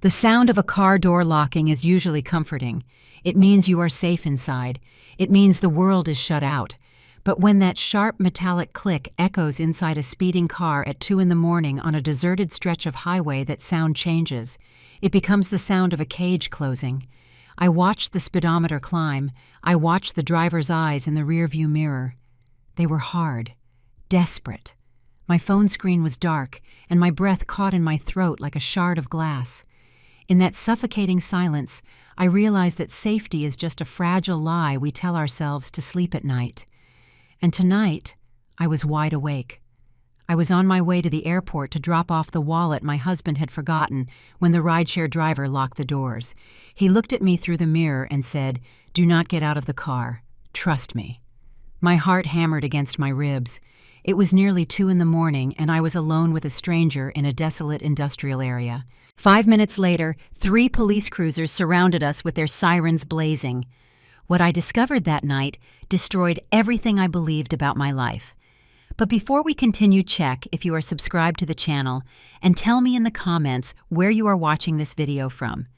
The sound of a car door locking is usually comforting. It means you are safe inside. It means the world is shut out. But when that sharp metallic click echoes inside a speeding car at 2 a.m. on a deserted stretch of highway, that sound changes. It becomes the sound of a cage closing. I watched the speedometer climb. I watched the driver's eyes in the rearview mirror. They were hard, desperate. My phone screen was dark, and my breath caught in my throat like a shard of glass. In that suffocating silence, I realized that safety is just a fragile lie we tell ourselves to sleep at night. And tonight, I was wide awake. I was on my way to the airport to drop off the wallet my husband had forgotten when the rideshare driver locked the doors. He looked at me through the mirror and said, "Do not get out of the car. Trust me." My heart hammered against my ribs. It was nearly 2 a.m, and I was alone with a stranger in a desolate industrial area. 5 minutes later, 3 police cruisers surrounded us with their sirens blazing. What I discovered that night destroyed everything I believed about my life. But before we continue, check if you are subscribed to the channel and tell me in the comments where you are watching this video from.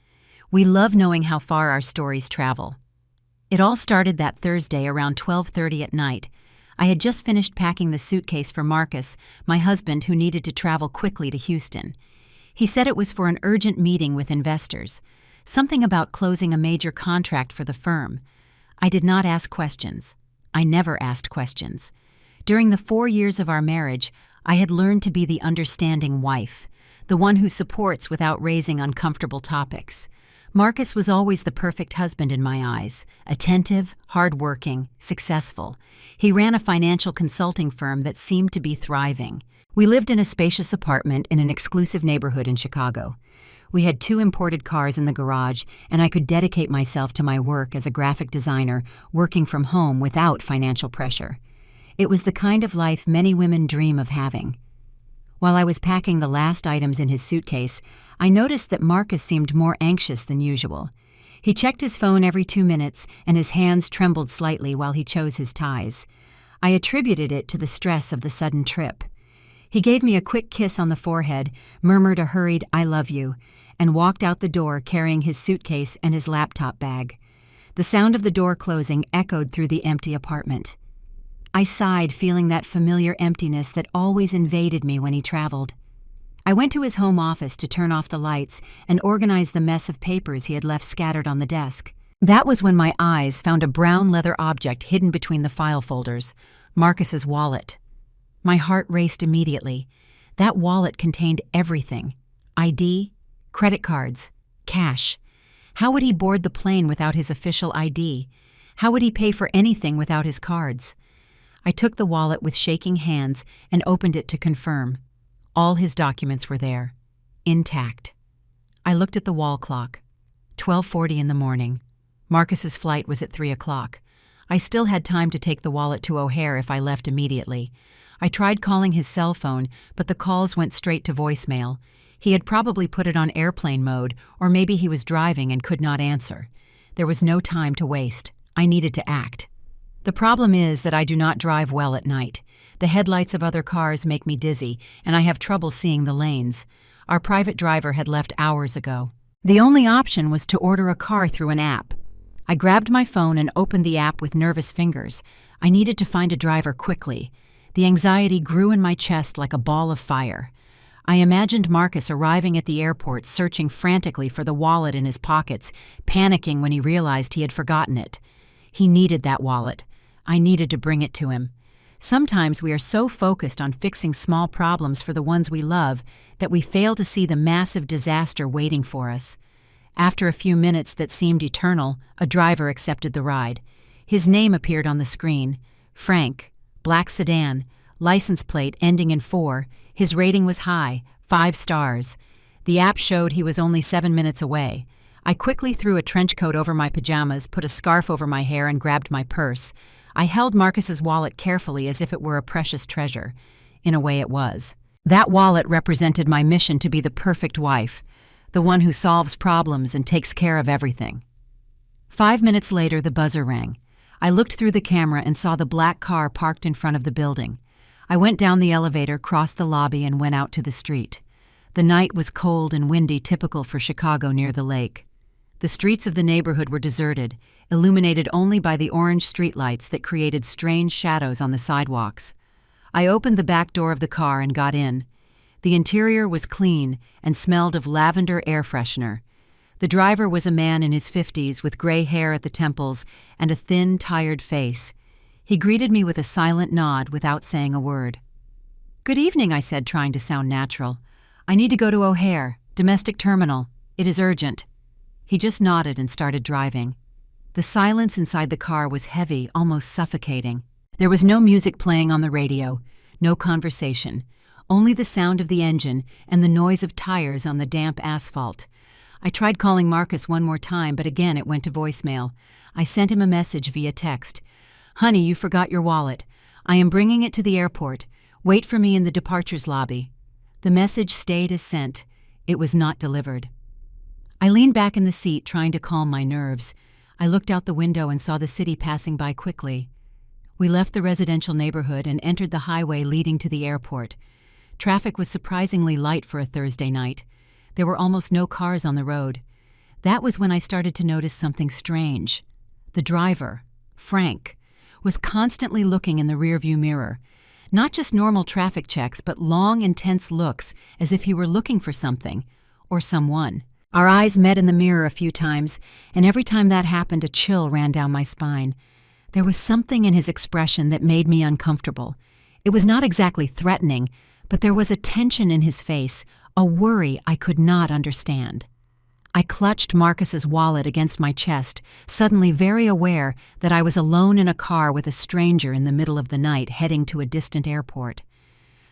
We love knowing how far our stories travel. It all started that Thursday around 12:30 at night. I had just finished packing the suitcase for Marcus, my husband, who needed to travel quickly to Houston. He said it was for an urgent meeting with investors, something about closing a major contract for the firm. I did not ask questions. I never asked questions. During the 4 years of our marriage, I had learned to be the understanding wife, the one who supports without raising uncomfortable topics. Marcus was always the perfect husband in my eyes, attentive, hardworking, successful. He ran a financial consulting firm that seemed to be thriving. We lived in a spacious apartment in an exclusive neighborhood in Chicago. We had 2 imported cars in the garage, and I could dedicate myself to my work as a graphic designer, working from home without financial pressure. It was the kind of life many women dream of having. While I was packing the last items in his suitcase, I noticed that Marcus seemed more anxious than usual. He checked his phone every 2 minutes, and his hands trembled slightly while he chose his ties. I attributed it to the stress of the sudden trip. He gave me a quick kiss on the forehead, murmured a hurried "I love you," and walked out the door carrying his suitcase and his laptop bag. The sound of the door closing echoed through the empty apartment. I sighed, feeling that familiar emptiness that always invaded me when he traveled. I went to his home office to turn off the lights and organize the mess of papers he had left scattered on the desk. That was when my eyes found a brown leather object hidden between the file folders, Marcus's wallet. My heart raced immediately. That wallet contained everything: ID, credit cards, cash. How would he board the plane without his official ID? How would he pay for anything without his cards? I took the wallet with shaking hands and opened it to confirm. All his documents were there, intact. I looked at the wall clock. 12:40 in the morning. Marcus's flight was at 3 o'clock. I still had time to take the wallet to O'Hare if I left immediately. I tried calling his cell phone, but the calls went straight to voicemail. He had probably put it on airplane mode, or maybe he was driving and could not answer. There was no time to waste. I needed to act. The problem is that I do not drive well at night. The headlights of other cars make me dizzy, and I have trouble seeing the lanes. Our private driver had left hours ago. The only option was to order a car through an app. I grabbed my phone and opened the app with nervous fingers. I needed to find a driver quickly. The anxiety grew in my chest like a ball of fire. I imagined Marcus arriving at the airport, searching frantically for the wallet in his pockets, panicking when he realized he had forgotten it. He needed that wallet. I needed to bring it to him. Sometimes we are so focused on fixing small problems for the ones we love that we fail to see the massive disaster waiting for us. After a few minutes that seemed eternal, a driver accepted the ride. His name appeared on the screen: Frank, black sedan, license plate ending in 4. His rating was high, 5 stars. The app showed he was only 7 minutes away. I quickly threw a trench coat over my pajamas, put a scarf over my hair, and grabbed my purse. I held Marcus's wallet carefully as if it were a precious treasure. In a way, it was. That wallet represented my mission to be the perfect wife, the one who solves problems and takes care of everything. 5 minutes later, the buzzer rang. I looked through the camera and saw the black car parked in front of the building. I went down the elevator, crossed the lobby, and went out to the street. The night was cold and windy, typical for Chicago near the lake. The streets of the neighborhood were deserted, illuminated only by the orange streetlights that created strange shadows on the sidewalks. I opened the back door of the car and got in. The interior was clean and smelled of lavender air freshener. The driver was a man in his 50s with gray hair at the temples and a thin, tired face. He greeted me with a silent nod without saying a word. "Good evening," I said, trying to sound natural. "I need to go to O'Hare, domestic terminal. It is urgent." He just nodded and started driving. The silence inside the car was heavy, almost suffocating. There was no music playing on the radio, no conversation, only the sound of the engine and the noise of tires on the damp asphalt. I tried calling Marcus one more time, but again it went to voicemail. I sent him a message via text. "Honey, you forgot your wallet. I am bringing it to the airport. Wait for me in the departures lobby." The message stayed as sent. It was not delivered. I leaned back in the seat, trying to calm my nerves. I looked out the window and saw the city passing by quickly. We left the residential neighborhood and entered the highway leading to the airport. Traffic was surprisingly light for a Thursday night. There were almost no cars on the road. That was when I started to notice something strange. The driver, Frank, was constantly looking in the rearview mirror. Not just normal traffic checks, but long, intense looks as if he were looking for something or someone. Our eyes met in the mirror a few times, and every time that happened, a chill ran down my spine. There was something in his expression that made me uncomfortable. It was not exactly threatening, but there was a tension in his face, a worry I could not understand. I clutched Marcus's wallet against my chest, suddenly very aware that I was alone in a car with a stranger in the middle of the night heading to a distant airport.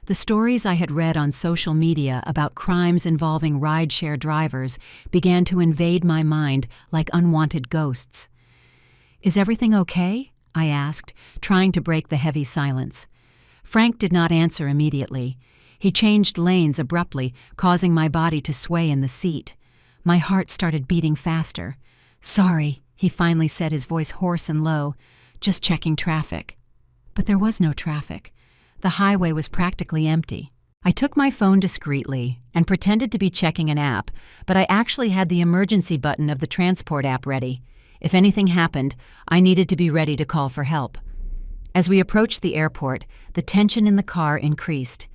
The stories I had read on social media about crimes involving rideshare drivers began to invade my mind like unwanted ghosts. "Is everything okay?" I asked, trying to break the heavy silence. Frank did not answer immediately. He changed lanes abruptly, causing my body to sway in the seat. My heart started beating faster. "Sorry," he finally said, his voice hoarse and low. "Just checking traffic." But there was no traffic. The highway was practically empty. I took my phone discreetly and pretended to be checking an app, but I actually had the emergency button of the transport app ready. If anything happened, I needed to be ready to call for help. As we approached the airport, the tension in the car increased.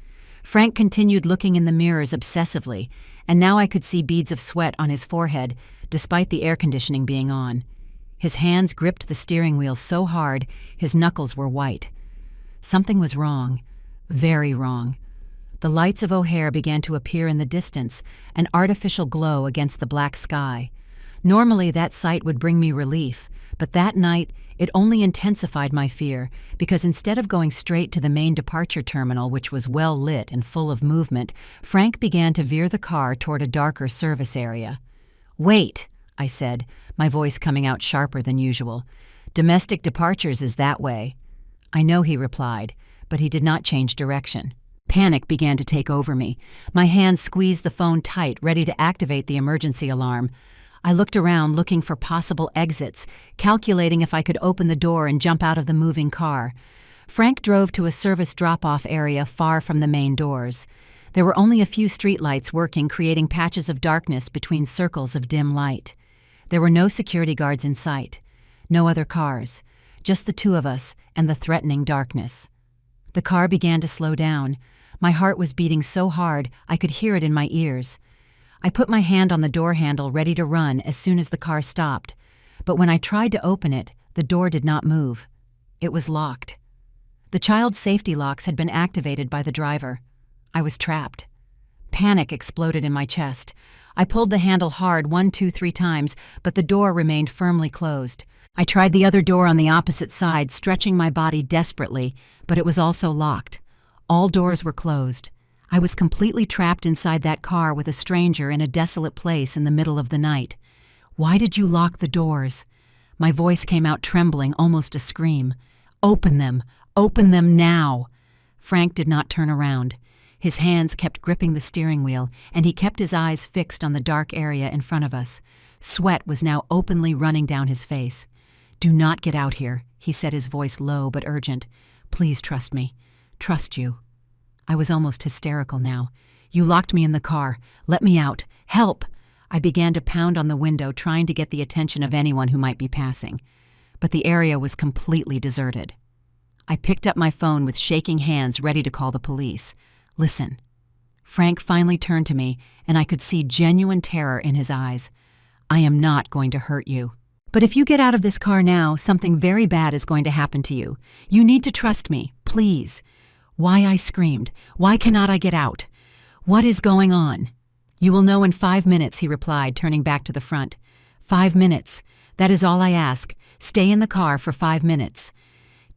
Frank continued looking in the mirrors obsessively, and now I could see beads of sweat on his forehead, despite the air conditioning being on. His hands gripped the steering wheel so hard, his knuckles were white. Something was wrong, very wrong. The lights of O'Hare began to appear in the distance, an artificial glow against the black sky. Normally that sight would bring me relief, but that night it only intensified my fear, because instead of going straight to the main departure terminal, which was well lit and full of movement, Frank began to veer the car toward a darker service area. "Wait," I said, my voice coming out sharper than usual. "Domestic departures is that way." "I know," he replied, but he did not change direction. Panic began to take over me. My hands squeezed the phone tight, ready to activate the emergency alarm. I looked around, looking for possible exits, calculating if I could open the door and jump out of the moving car. Frank drove to a service drop-off area far from the main doors. There were only a few streetlights working, creating patches of darkness between circles of dim light. There were no security guards in sight, no other cars, just the two of us and the threatening darkness. The car began to slow down. My heart was beating so hard I could hear it in my ears. I put my hand on the door handle, ready to run as soon as the car stopped. But when I tried to open it, the door did not move. It was locked. The child's safety locks had been activated by the driver. I was trapped. Panic exploded in my chest. I pulled the handle hard 1, 2, 3 times, but the door remained firmly closed. I tried the other door on the opposite side, stretching my body desperately, but it was also locked. All doors were closed. I was completely trapped inside that car with a stranger in a desolate place in the middle of the night. "Why did you lock the doors?" My voice came out trembling, almost a scream. "Open them! Open them now!" Frank did not turn around. His hands kept gripping the steering wheel, and he kept his eyes fixed on the dark area in front of us. Sweat was now openly running down his face. "Do not get out here," he said, his voice low but urgent. "Please trust me. Trust you." I was almost hysterical now. You locked me in the car. Let me out. Help! I began to pound on the window, trying to get the attention of anyone who might be passing. But the area was completely deserted. I picked up my phone with shaking hands, ready to call the police. Listen. Frank finally turned to me, and I could see genuine terror in his eyes. I am not going to hurt you. But if you get out of this car now, something very bad is going to happen to you. You need to trust me, please. Why? I screamed. Why cannot I get out? What is going on? You will know in 5 minutes, he replied, turning back to the front. 5 minutes. That is all I ask. Stay in the car for 5 minutes.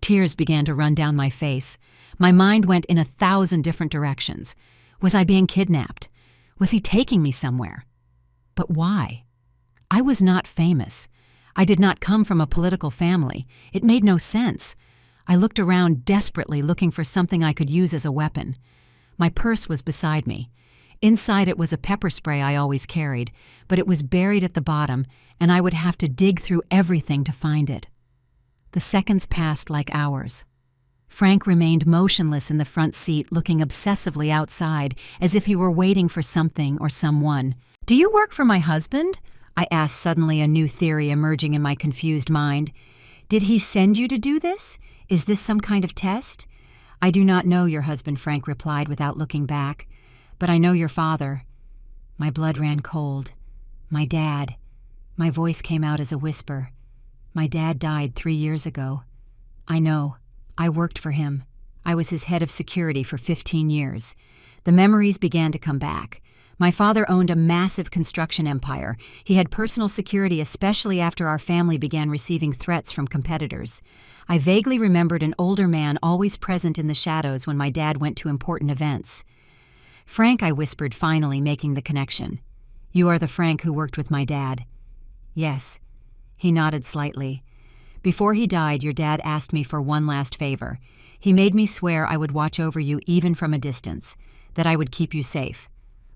Tears began to run down my face. My mind went in 1,000 different directions. Was I being kidnapped? Was he taking me somewhere? But why? I was not famous. I did not come from a political family. It made no sense. I looked around desperately, looking for something I could use as a weapon. My purse was beside me. Inside it was a pepper spray I always carried, but it was buried at the bottom, and I would have to dig through everything to find it. The seconds passed like hours. Frank remained motionless in the front seat, looking obsessively outside, as if he were waiting for something or someone. "Do you work for my husband?" I asked, suddenly a new theory emerging in my confused mind. "Did he send you to do this? Is this some kind of test?" "I do not know your husband," Frank replied without looking back. "But I know your father." My blood ran cold. My dad. My voice came out as a whisper. My dad died 3 years ago. I know. I worked for him. I was his head of security for 15 years. The memories began to come back. My father owned a massive construction empire. He had personal security, especially after our family began receiving threats from competitors. I vaguely remembered an older man always present in the shadows when my dad went to important events. "Frank," I whispered, finally making the connection. "You are the Frank who worked with my dad." "Yes." He nodded slightly. "Before he died, your dad asked me for one last favor. He made me swear I would watch over you even from a distance, that I would keep you safe.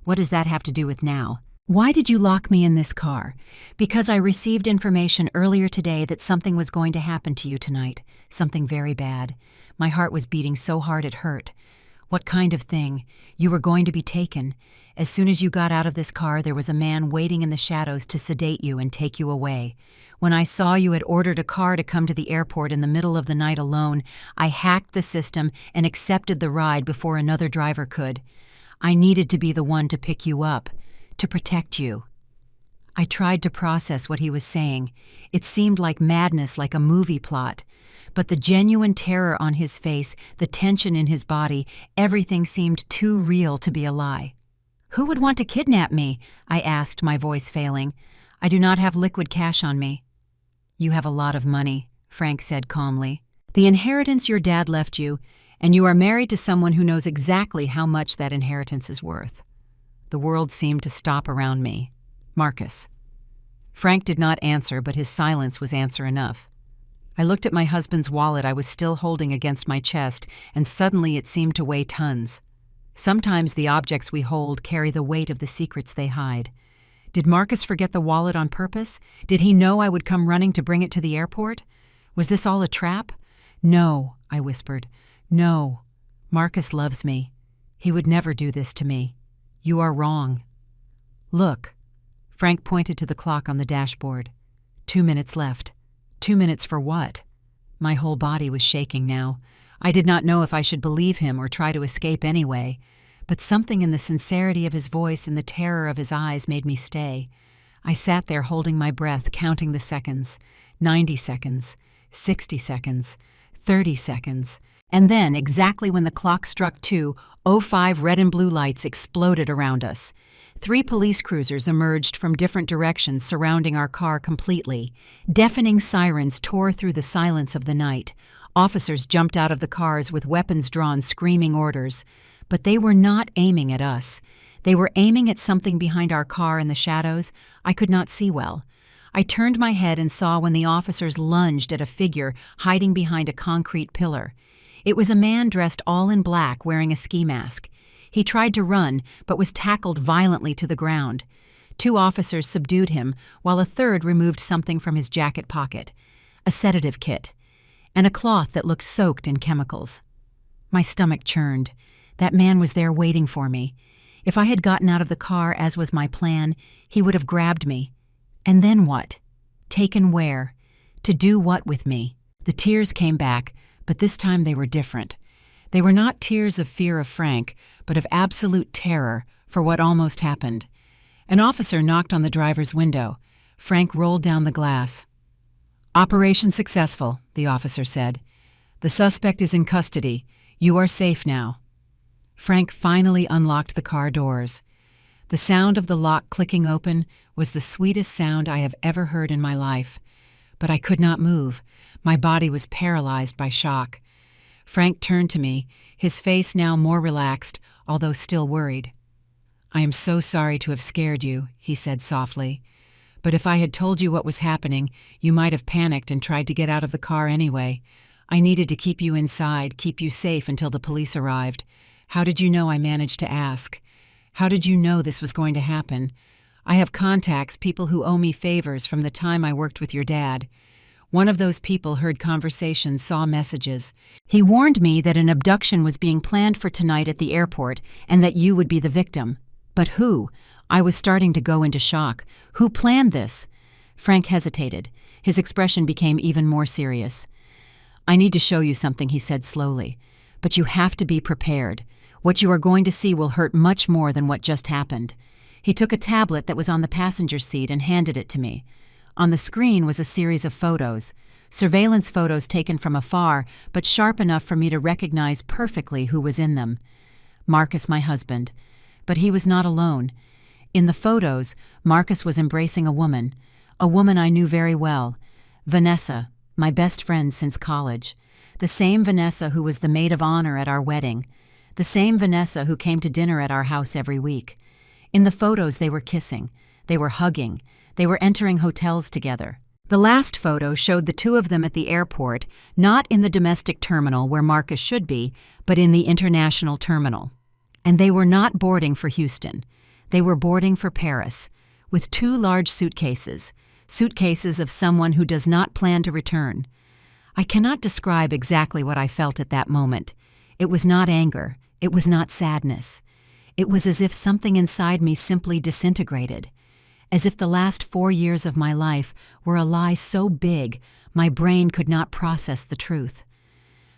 What does that have to do with now?" "Why did you lock me in this car?" "Because I received information earlier today that something was going to happen to you tonight, something very bad. My heart was beating so hard it hurt." "What kind of thing?" "You were going to be taken. As soon as you got out of this car, there was a man waiting in the shadows to sedate you and take you away. When I saw you had ordered a car to come to the airport in the middle of the night alone, I hacked the system and accepted the ride before another driver could. I needed to be the one to pick you up, to protect you." I tried to process what he was saying. It seemed like madness, like a movie plot. But the genuine terror on his face, the tension in his body, everything seemed too real to be a lie. "Who would want to kidnap me?" I asked, my voice failing. "I do not have liquid cash on me." "You have a lot of money," Frank said calmly. "The inheritance your dad left you, and you are married to someone who knows exactly how much that inheritance is worth." The world seemed to stop around me. "Marcus." Frank did not answer, but his silence was answer enough. I looked at my husband's wallet I was still holding against my chest, and suddenly it seemed to weigh tons. Sometimes the objects we hold carry the weight of the secrets they hide. Did Marcus forget the wallet on purpose? Did he know I would come running to bring it to the airport? Was this all a trap? "No," I whispered. "No. Marcus loves me. He would never do this to me. You are wrong." "Look." Frank pointed to the clock on the dashboard. 2 minutes left. 2 minutes for what? My whole body was shaking now. I did not know if I should believe him or try to escape anyway, but something in the sincerity of his voice and the terror of his eyes made me stay. I sat there holding my breath, counting the seconds. 90 seconds, 60 seconds, 30 seconds. And then, exactly when the clock struck 2:05, red and blue lights exploded around us. 3 police cruisers emerged from different directions, surrounding our car completely. Deafening sirens tore through the silence of the night. Officers jumped out of the cars with weapons drawn, screaming orders. But they were not aiming at us. They were aiming at something behind our car in the shadows. I could not see well. I turned my head and saw when the officers lunged at a figure hiding behind a concrete pillar. It was a man dressed all in black, wearing a ski mask. He tried to run, but was tackled violently to the ground. 2 officers subdued him, while a third removed something from his jacket pocket, a sedative kit, and a cloth that looked soaked in chemicals. My stomach churned. That man was there waiting for me. If I had gotten out of the car as was my plan, he would have grabbed me. And then what? Taken where? To do what with me? The tears came back, but this time they were different. They were not tears of fear of Frank, but of absolute terror for what almost happened. An officer knocked on the driver's window. Frank rolled down the glass. "Operation successful," the officer said. "The suspect is in custody. You are safe now." Frank finally unlocked the car doors. The sound of the lock clicking open was the sweetest sound I have ever heard in my life. But I could not move. My body was paralyzed by shock. Frank turned to me, his face now more relaxed, although still worried. "I am so sorry to have scared you," he said softly. "But if I had told you what was happening, you might have panicked and tried to get out of the car anyway. I needed to keep you inside, keep you safe until the police arrived. How did you know?" I managed to ask. "How did you know this was going to happen? I have contacts, people who owe me favors from the time I worked with your dad. One of those people heard conversations, saw messages. He warned me that an abduction was being planned for tonight at the airport and that you would be the victim. But who? I was starting to go into shock. Who planned this?" Frank hesitated. His expression became even more serious. "I need to show you something," he said slowly. "But you have to be prepared. What you are going to see will hurt much more than what just happened." He took a tablet that was on the passenger seat and handed it to me. On the screen was a series of photos, surveillance photos taken from afar, but sharp enough for me to recognize perfectly who was in them. Marcus, my husband. But he was not alone. In the photos, Marcus was embracing a woman I knew very well, Vanessa, my best friend since college. The same Vanessa who was the maid of honor at our wedding. The same Vanessa who came to dinner at our house every week. In the photos, they were kissing. They were hugging. They were entering hotels together. The last photo showed the two of them at the airport, not in the domestic terminal where Marcus should be, but in the international terminal. And they were not boarding for Houston. They were boarding for Paris, with 2 large suitcases of someone who does not plan to return. I cannot describe exactly what I felt at that moment. It was not anger. It was not sadness. It was as if something inside me simply disintegrated. As if the last 4 years of my life were a lie so big my brain could not process the truth.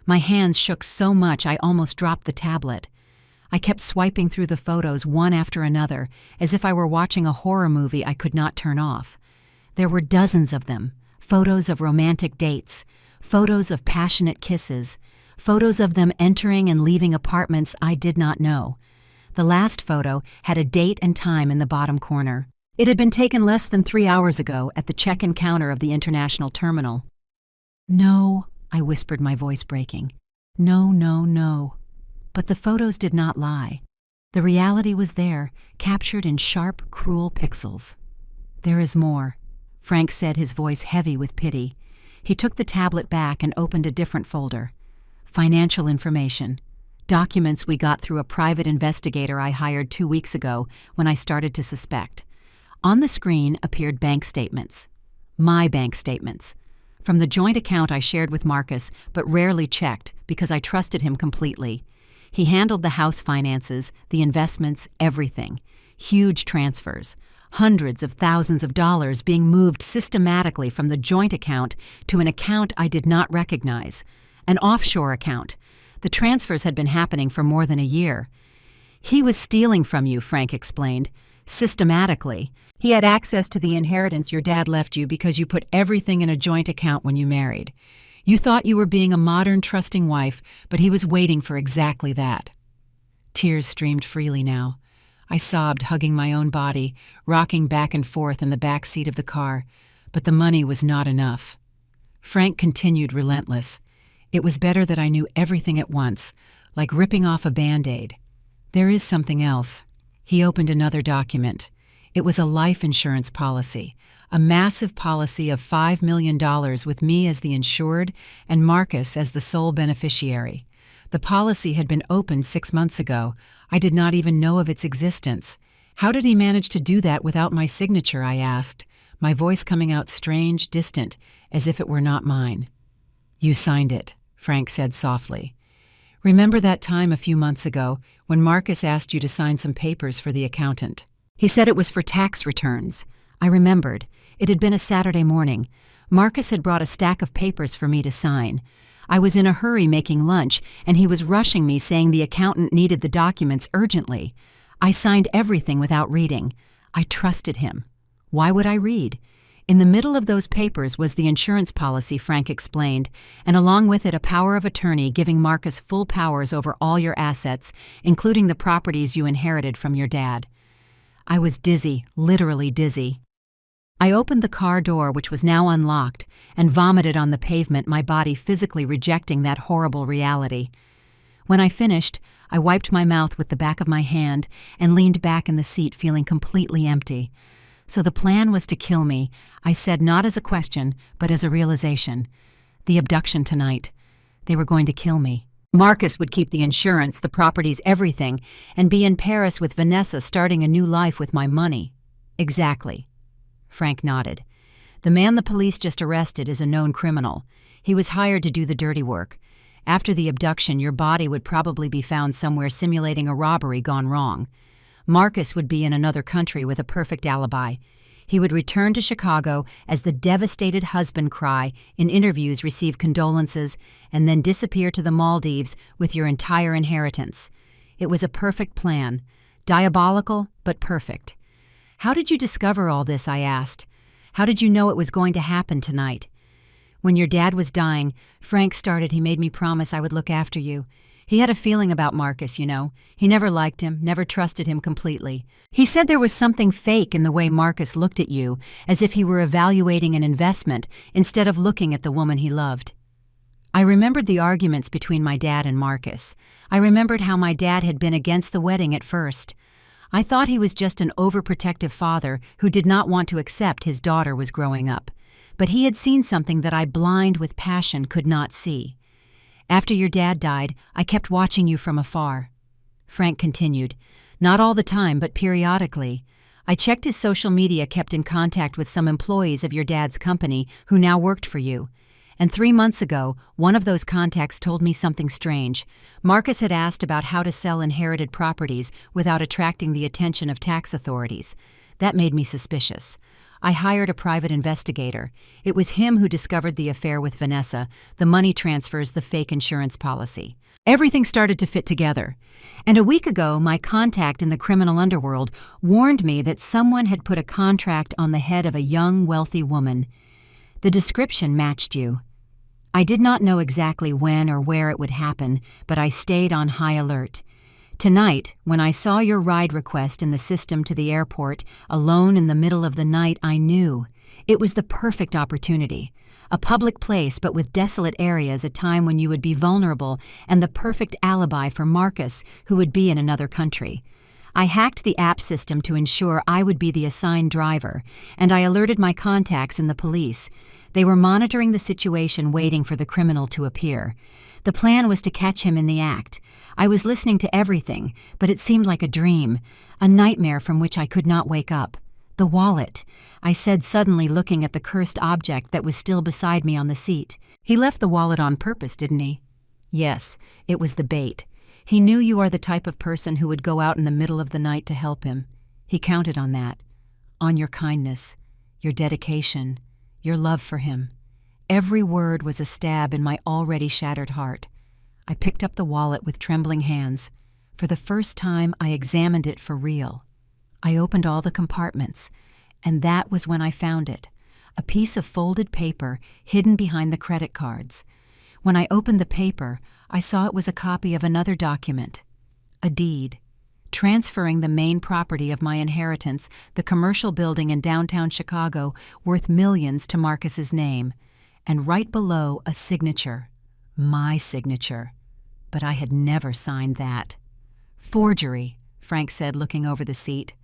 My hands shook so much I almost dropped the tablet. I kept swiping through the photos one after another, as if I were watching a horror movie I could not turn off. There were dozens of them, photos of romantic dates, photos of passionate kisses, photos of them entering and leaving apartments I did not know. The last photo had a date and time in the bottom corner. It had been taken less than 3 hours ago at the check-in counter of the international terminal. "No," I whispered, my voice breaking. "No, no, no." But the photos did not lie. The reality was there, captured in sharp, cruel pixels. "There is more," Frank said, his voice heavy with pity. He took the tablet back and opened a different folder. Financial information. Documents we got through a private investigator I hired 2 weeks ago when I started to suspect. On the screen appeared bank statements. My bank statements. From the joint account I shared with Marcus, but rarely checked because I trusted him completely. He handled the house finances, the investments, everything. Huge transfers. Hundreds of thousands of dollars being moved systematically from the joint account to an account I did not recognize. An offshore account. The transfers had been happening for more than a year. "He was stealing from you," Frank explained. "Systematically. He had access to the inheritance your dad left you because you put everything in a joint account when you married. You thought you were being a modern, trusting wife, but he was waiting for exactly that." Tears streamed freely now. I sobbed, hugging my own body, rocking back and forth in the back seat of the car, but the money was not enough. Frank continued relentless. It was better that I knew everything at once, like ripping off a Band-Aid. "There is something else." He opened another document. It was a life insurance policy, a massive policy of $5 million with me as the insured and Marcus as the sole beneficiary. The policy had been opened 6 months ago. I did not even know of its existence. How did he manage to do that without my signature, I asked, my voice coming out strange, distant, as if it were not mine. "You signed it," Frank said softly. Remember that time a few months ago when Marcus asked you to sign some papers for the accountant? He said it was for tax returns. I remembered. It had been a Saturday morning. Marcus had brought a stack of papers for me to sign. I was in a hurry making lunch, and he was rushing me saying the accountant needed the documents urgently. I signed everything without reading. I trusted him. Why would I read? In the middle of those papers was the insurance policy, Frank explained, and along with it a power of attorney giving Marcus full powers over all your assets, including the properties you inherited from your dad. I was dizzy, literally dizzy. I opened the car door, which was now unlocked, and vomited on the pavement, my body physically rejecting that horrible reality. When I finished, I wiped my mouth with the back of my hand and leaned back in the seat, feeling completely empty. So the plan was to kill me, I said, not as a question, but as a realization. The abduction tonight. They were going to kill me. Marcus would keep the insurance, the properties, everything, and be in Paris with Vanessa, starting a new life with my money. Exactly. Frank nodded. The man the police just arrested is a known criminal. He was hired to do the dirty work. After the abduction, your body would probably be found somewhere simulating a robbery gone wrong. Marcus would be in another country with a perfect alibi. He would return to Chicago as the devastated husband cry, in interviews receive condolences, and then disappear to the Maldives with your entire inheritance. It was a perfect plan. Diabolical, but perfect. How did you discover all this, I asked. How did you know it was going to happen tonight? When your dad was dying, Frank started, he made me promise I would look after you. He had a feeling about Marcus, you know. He never liked him, never trusted him completely. He said there was something fake in the way Marcus looked at you, as if he were evaluating an investment instead of looking at the woman he loved. I remembered the arguments between my dad and Marcus. I remembered how my dad had been against the wedding at first. I thought he was just an overprotective father who did not want to accept his daughter was growing up. But he had seen something that I, blind with passion, could not see. After your dad died, I kept watching you from afar. Frank continued, not all the time, but periodically. I checked his social media, kept in contact with some employees of your dad's company who now worked for you. And 3 months ago, one of those contacts told me something strange. Marcus had asked about how to sell inherited properties without attracting the attention of tax authorities. That made me suspicious. I hired a private investigator. It was him who discovered the affair with Vanessa, the money transfers, the fake insurance policy. Everything started to fit together. And a week ago, my contact in the criminal underworld warned me that someone had put a contract on the head of a young, wealthy woman. The description matched you. I did not know exactly when or where it would happen, but I stayed on high alert. Tonight, when I saw your ride request in the system to the airport, alone in the middle of the night, I knew. It was the perfect opportunity. A public place, but with desolate areas, a time when you would be vulnerable, and the perfect alibi for Marcus, who would be in another country. I hacked the app system to ensure I would be the assigned driver, and I alerted my contacts in the police. They were monitoring the situation, waiting for the criminal to appear. The plan was to catch him in the act. I was listening to everything, but it seemed like a dream, a nightmare from which I could not wake up. The wallet, I said, suddenly looking at the cursed object that was still beside me on the seat. He left the wallet on purpose, didn't he? Yes, it was the bait. He knew you are the type of person who would go out in the middle of the night to help him. He counted on that, on your kindness, your dedication, your love for him. Every word was a stab in my already shattered heart. I picked up the wallet with trembling hands. For the first time, I examined it for real. I opened all the compartments, and that was when I found it, a piece of folded paper hidden behind the credit cards. When I opened the paper, I saw it was a copy of another document, a deed, transferring the main property of my inheritance, the commercial building in downtown Chicago, worth millions, to Marcus's name. And right below, a signature. My signature. But I had never signed that. Forgery, Frank said, looking over the seat.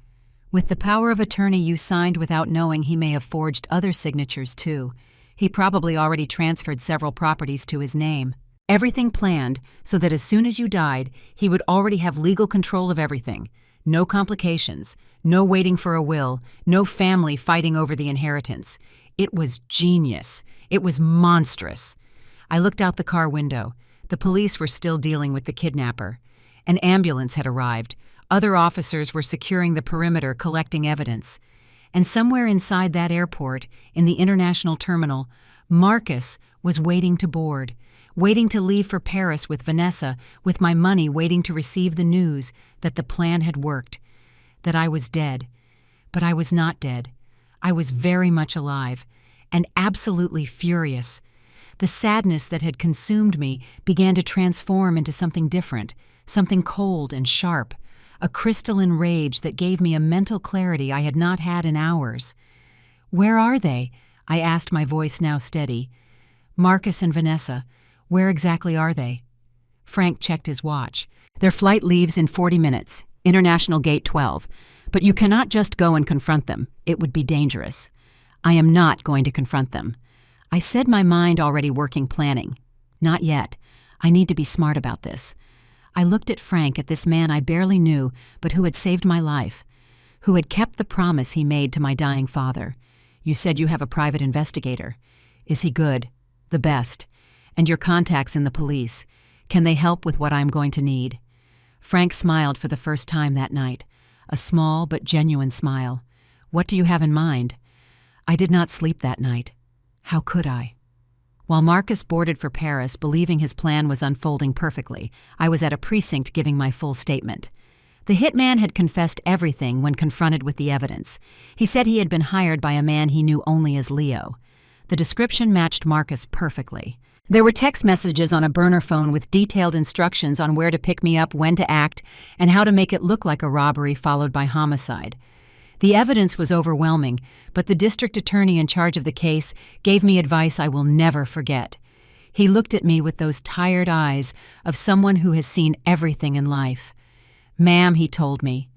With the power of attorney you signed without knowing, he may have forged other signatures too. He probably already transferred several properties to his name. Everything planned so that as soon as you died, he would already have legal control of everything. No complications, no waiting for a will, no family fighting over the inheritance. It was genius. It was monstrous. I looked out the car window. The The police were still dealing with the kidnapper. An ambulance had arrived. Other officers were securing the perimeter, collecting evidence. And somewhere inside that airport, in the international terminal, Marcus was waiting to board, waiting to leave for Paris with Vanessa, with my money, waiting to receive the news that the plan had worked, that I was dead. But I was not dead. I was very much alive, and absolutely furious. The sadness that had consumed me began to transform into something different, something cold and sharp, a crystalline rage that gave me a mental clarity I had not had in hours. "Where are they?" I asked, my voice now steady. "Marcus and Vanessa. Where exactly are they?" Frank checked his watch. "Their flight leaves in 40 minutes, International Gate 12. But you cannot just go and confront them. It would be dangerous." "I am not going to confront them." I said, my mind already working, planning. "Not yet. I need to be smart about this." I looked at Frank, at this man I barely knew, but who had saved my life, who had kept the promise he made to my dying father. "You said you have a private investigator. Is he good? The best? And your contacts in the police. Can they help with what I'm going to need?" Frank smiled for the first time that night, a small but genuine smile. "What do you have in mind?" I did not sleep that night. How could I? While Marcus boarded for Paris, believing his plan was unfolding perfectly, I was at a precinct giving my full statement. The hitman had confessed everything when confronted with the evidence. He said he had been hired by a man he knew only as Leo. The description matched Marcus perfectly. There were text messages on a burner phone with detailed instructions on where to pick me up, when to act, and how to make it look like a robbery followed by homicide. The evidence was overwhelming, but the district attorney in charge of the case gave me advice I will never forget. He looked at me with those tired eyes of someone who has seen everything in life. "Ma'am," he told me,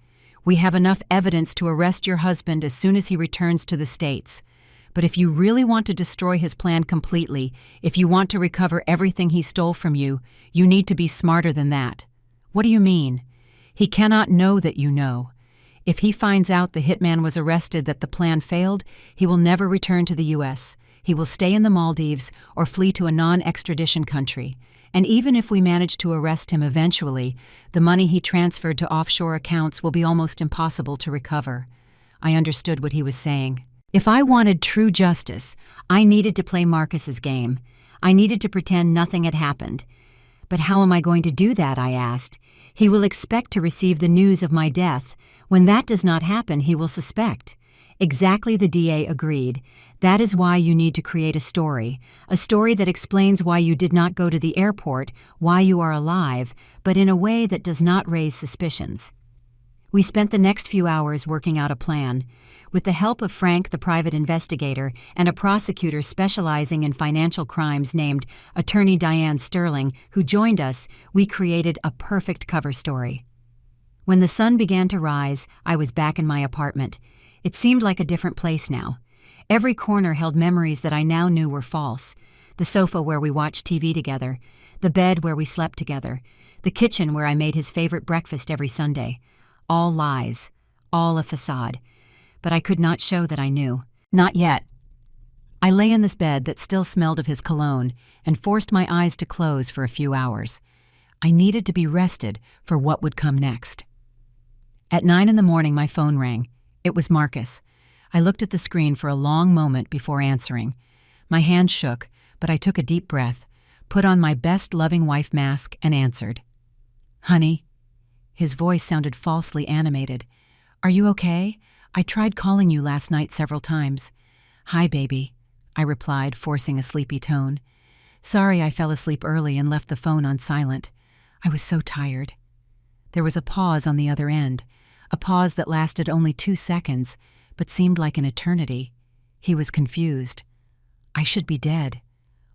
"we have enough evidence to arrest your husband as soon as he returns to the States. But if you really want to destroy his plan completely, if you want to recover everything he stole from you, you need to be smarter than that." "What do you mean?" "He cannot know that you know. If he finds out the hitman was arrested, that the plan failed, he will never return to the U.S. He will stay in the Maldives or flee to a non-extradition country. And even if we manage to arrest him eventually, the money he transferred to offshore accounts will be almost impossible to recover." I understood what he was saying. If I wanted true justice, I needed to play Marcus's game. I needed to pretend nothing had happened. "But how am I going to do that?" I asked. "He will expect to receive the news of my death. When that does not happen, he will suspect." "Exactly," the DA agreed. "That is why you need to create a story that explains why you did not go to the airport, why you are alive, but in a way that does not raise suspicions." We spent the next few hours working out a plan. With the help of Frank, the private investigator, and a prosecutor specializing in financial crimes named Attorney Diane Sterling, who joined us, we created a perfect cover story. When the sun began to rise, I was back in my apartment. It seemed like a different place now. Every corner held memories that I now knew were false. The sofa where we watched TV together, the bed where we slept together, the kitchen where I made his favorite breakfast every Sunday. All lies, all a facade. But I could not show that I knew. Not yet. I lay in this bed that still smelled of his cologne and forced my eyes to close for a few hours. I needed to be rested for what would come next. At 9 a.m, my phone rang. It was Marcus. I looked at the screen for a long moment before answering. My hand shook, but I took a deep breath, put on my best loving wife mask, and answered. "Honey." His voice sounded falsely animated. "Are you okay? I tried calling you last night several times." "Hi, baby," I replied, forcing a sleepy tone. "Sorry I fell asleep early and left the phone on silent. I was so tired." There was a pause on the other end, a pause that lasted only 2 seconds, but seemed like an eternity. He was confused. I should be dead.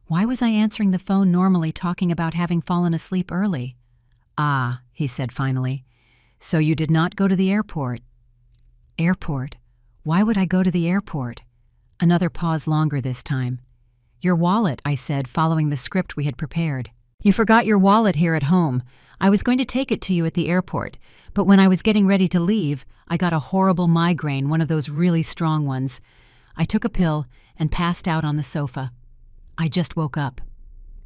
Why was I answering the phone normally, talking about having fallen asleep early? "Ah," he said finally. "So you did not go to the airport?" "Airport? Why would I go to the airport?" Another pause longer this time. "Your wallet," I said, following the script we had prepared. "You forgot your wallet here at home. I was going to take it to you at the airport, but when I was getting ready to leave, I got a horrible migraine, one of those really strong ones. I took a pill and passed out on the sofa. I just woke up."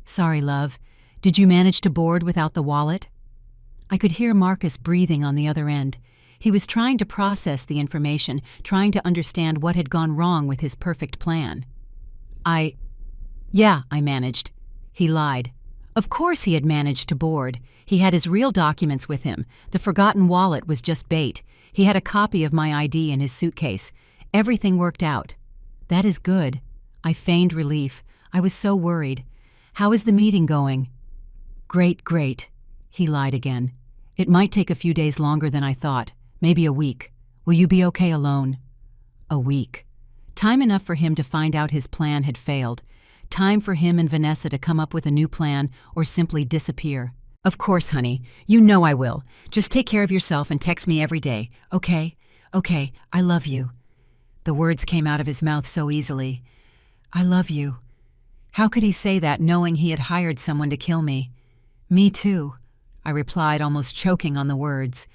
"Sorry, love. Did you manage to board without the wallet? I could hear Marcus breathing on the other end. He was trying to process the information, trying to understand what had gone wrong with his perfect plan. Yeah, I managed. He lied. Of course he had managed to board. He had his real documents with him. The forgotten wallet was just bait. He had a copy of my ID in his suitcase. Everything worked out. That is good. I feigned relief. I was so worried. How is the meeting going? Great. He lied again. It might take a few days longer than I thought. Maybe a week. Will you be okay alone? A week. Time enough for him to find out his plan had failed. Time for him and Vanessa to come up with a new plan or simply disappear. Of course, honey. You know I will. Just take care of yourself and text me every day. Okay, I love you. The words came out of his mouth so easily. I love you. How could he say that knowing he had hired someone to kill me? Me too, I replied, almost choking on the words.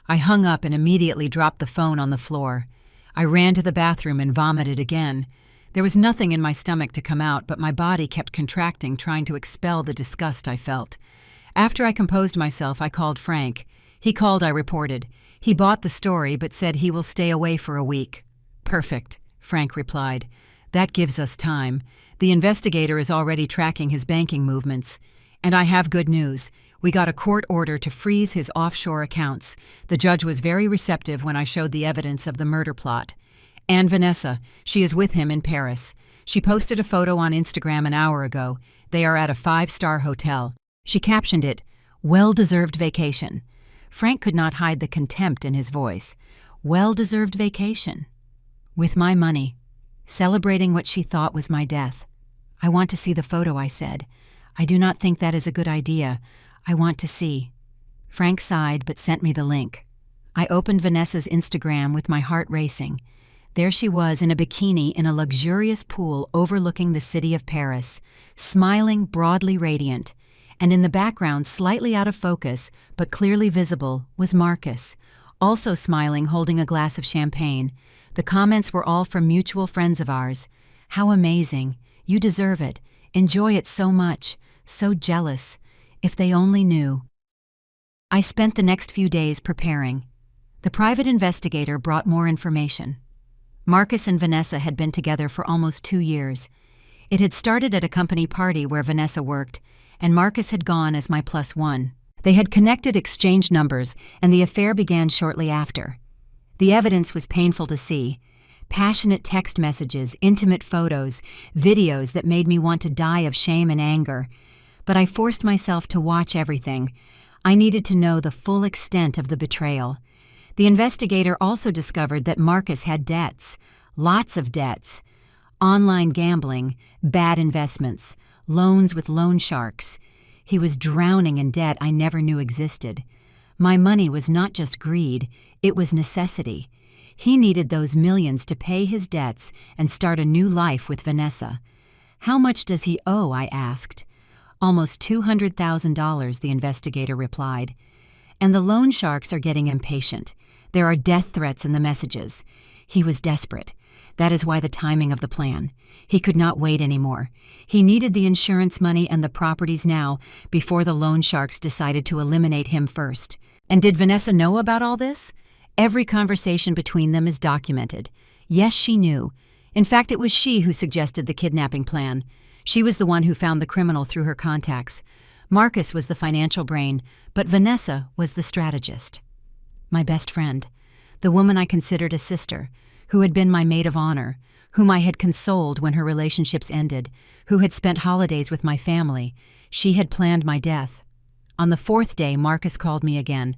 I hung up and immediately dropped the phone on the floor. I ran to the bathroom and vomited again. There was nothing in my stomach to come out, but my body kept contracting, trying to expel the disgust I felt. After I composed myself, I called Frank. He called, I reported. He bought the story, but said he will stay away for a week. Perfect, Frank replied. That gives us time. The investigator is already tracking his banking movements. And I have good news. We got a court order to freeze his offshore accounts. The judge was very receptive when I showed the evidence of the murder plot. And Vanessa, she is with him in Paris. She posted a photo on Instagram an hour ago. They are at a 5-star hotel. She captioned it, "Well-deserved vacation." Frank could not hide the contempt in his voice. Well-deserved vacation. With my money. Celebrating what she thought was my death. I want to see the photo, I said. I do not think that is a good idea. I want to see. Frank sighed but sent me the link. I opened Vanessa's Instagram with my heart racing. There she was in a bikini in a luxurious pool overlooking the city of Paris, smiling, broadly radiant. And in the background, slightly out of focus, but clearly visible, was Marcus, also smiling, holding a glass of champagne. The comments were all from mutual friends of ours. How amazing. You deserve it. Enjoy it so much. So jealous. If they only knew. I spent the next few days preparing. The private investigator brought more information. Marcus and Vanessa had been together for almost 2 years. It had started at a company party where Vanessa worked, and Marcus had gone as my +1. They had connected, exchanged numbers, and the affair began shortly after. The evidence was painful to see. Passionate text messages, intimate photos, videos that made me want to die of shame and anger. But I forced myself to watch everything. I needed to know the full extent of the betrayal. The investigator also discovered that Marcus had debts. Lots of debts. Online gambling, bad investments, loans with loan sharks. He was drowning in debt I never knew existed. My money was not just greed, it was necessity. He needed those millions to pay his debts and start a new life with Vanessa. How much does he owe? I asked. Almost $200,000, the investigator replied. And the loan sharks are getting impatient. There are death threats in the messages. He was desperate. That is why the timing of the plan. He could not wait anymore. He needed the insurance money and the properties now before the loan sharks decided to eliminate him first. And did Vanessa know about all this? Every conversation between them is documented. Yes, she knew. In fact, it was she who suggested the kidnapping plan. She was the one who found the criminal through her contacts. Marcus was the financial brain, but Vanessa was the strategist. My best friend, the woman I considered a sister, who had been my maid of honor, whom I had consoled when her relationships ended, who had spent holidays with my family. She had planned my death. On the 4th day, Marcus called me again.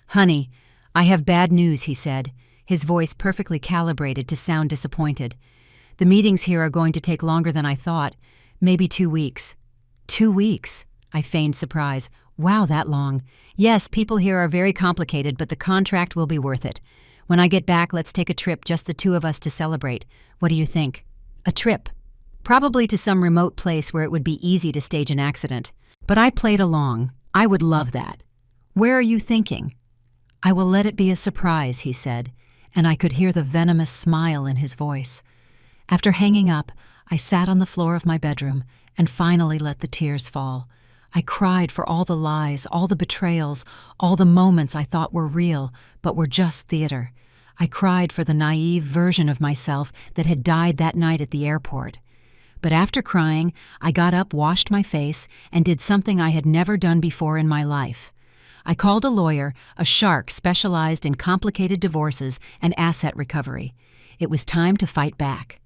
"Honey, I have bad news," he said, his voice perfectly calibrated to sound disappointed. "The meetings here are going to take longer than I thought. Maybe 2 weeks." 2 weeks? I feigned surprise. Wow, that long. Yes, people here are very complicated, but the contract will be worth it. When I get back, let's take a trip, just the 2 of us, to celebrate. What do you think? A trip. Probably to some remote place where it would be easy to stage an accident. But I played along. I would love that. Where are you thinking? I will let it be a surprise, he said, and I could hear the venomous smile in his voice. After hanging up, I sat on the floor of my bedroom and finally let the tears fall. I cried for all the lies, all the betrayals, all the moments I thought were real, but were just theater. I cried for the naive version of myself that had died that night at the airport. But after crying, I got up, washed my face, and did something I had never done before in my life. I called a lawyer, a shark specialized in complicated divorces and asset recovery. It was time to fight back.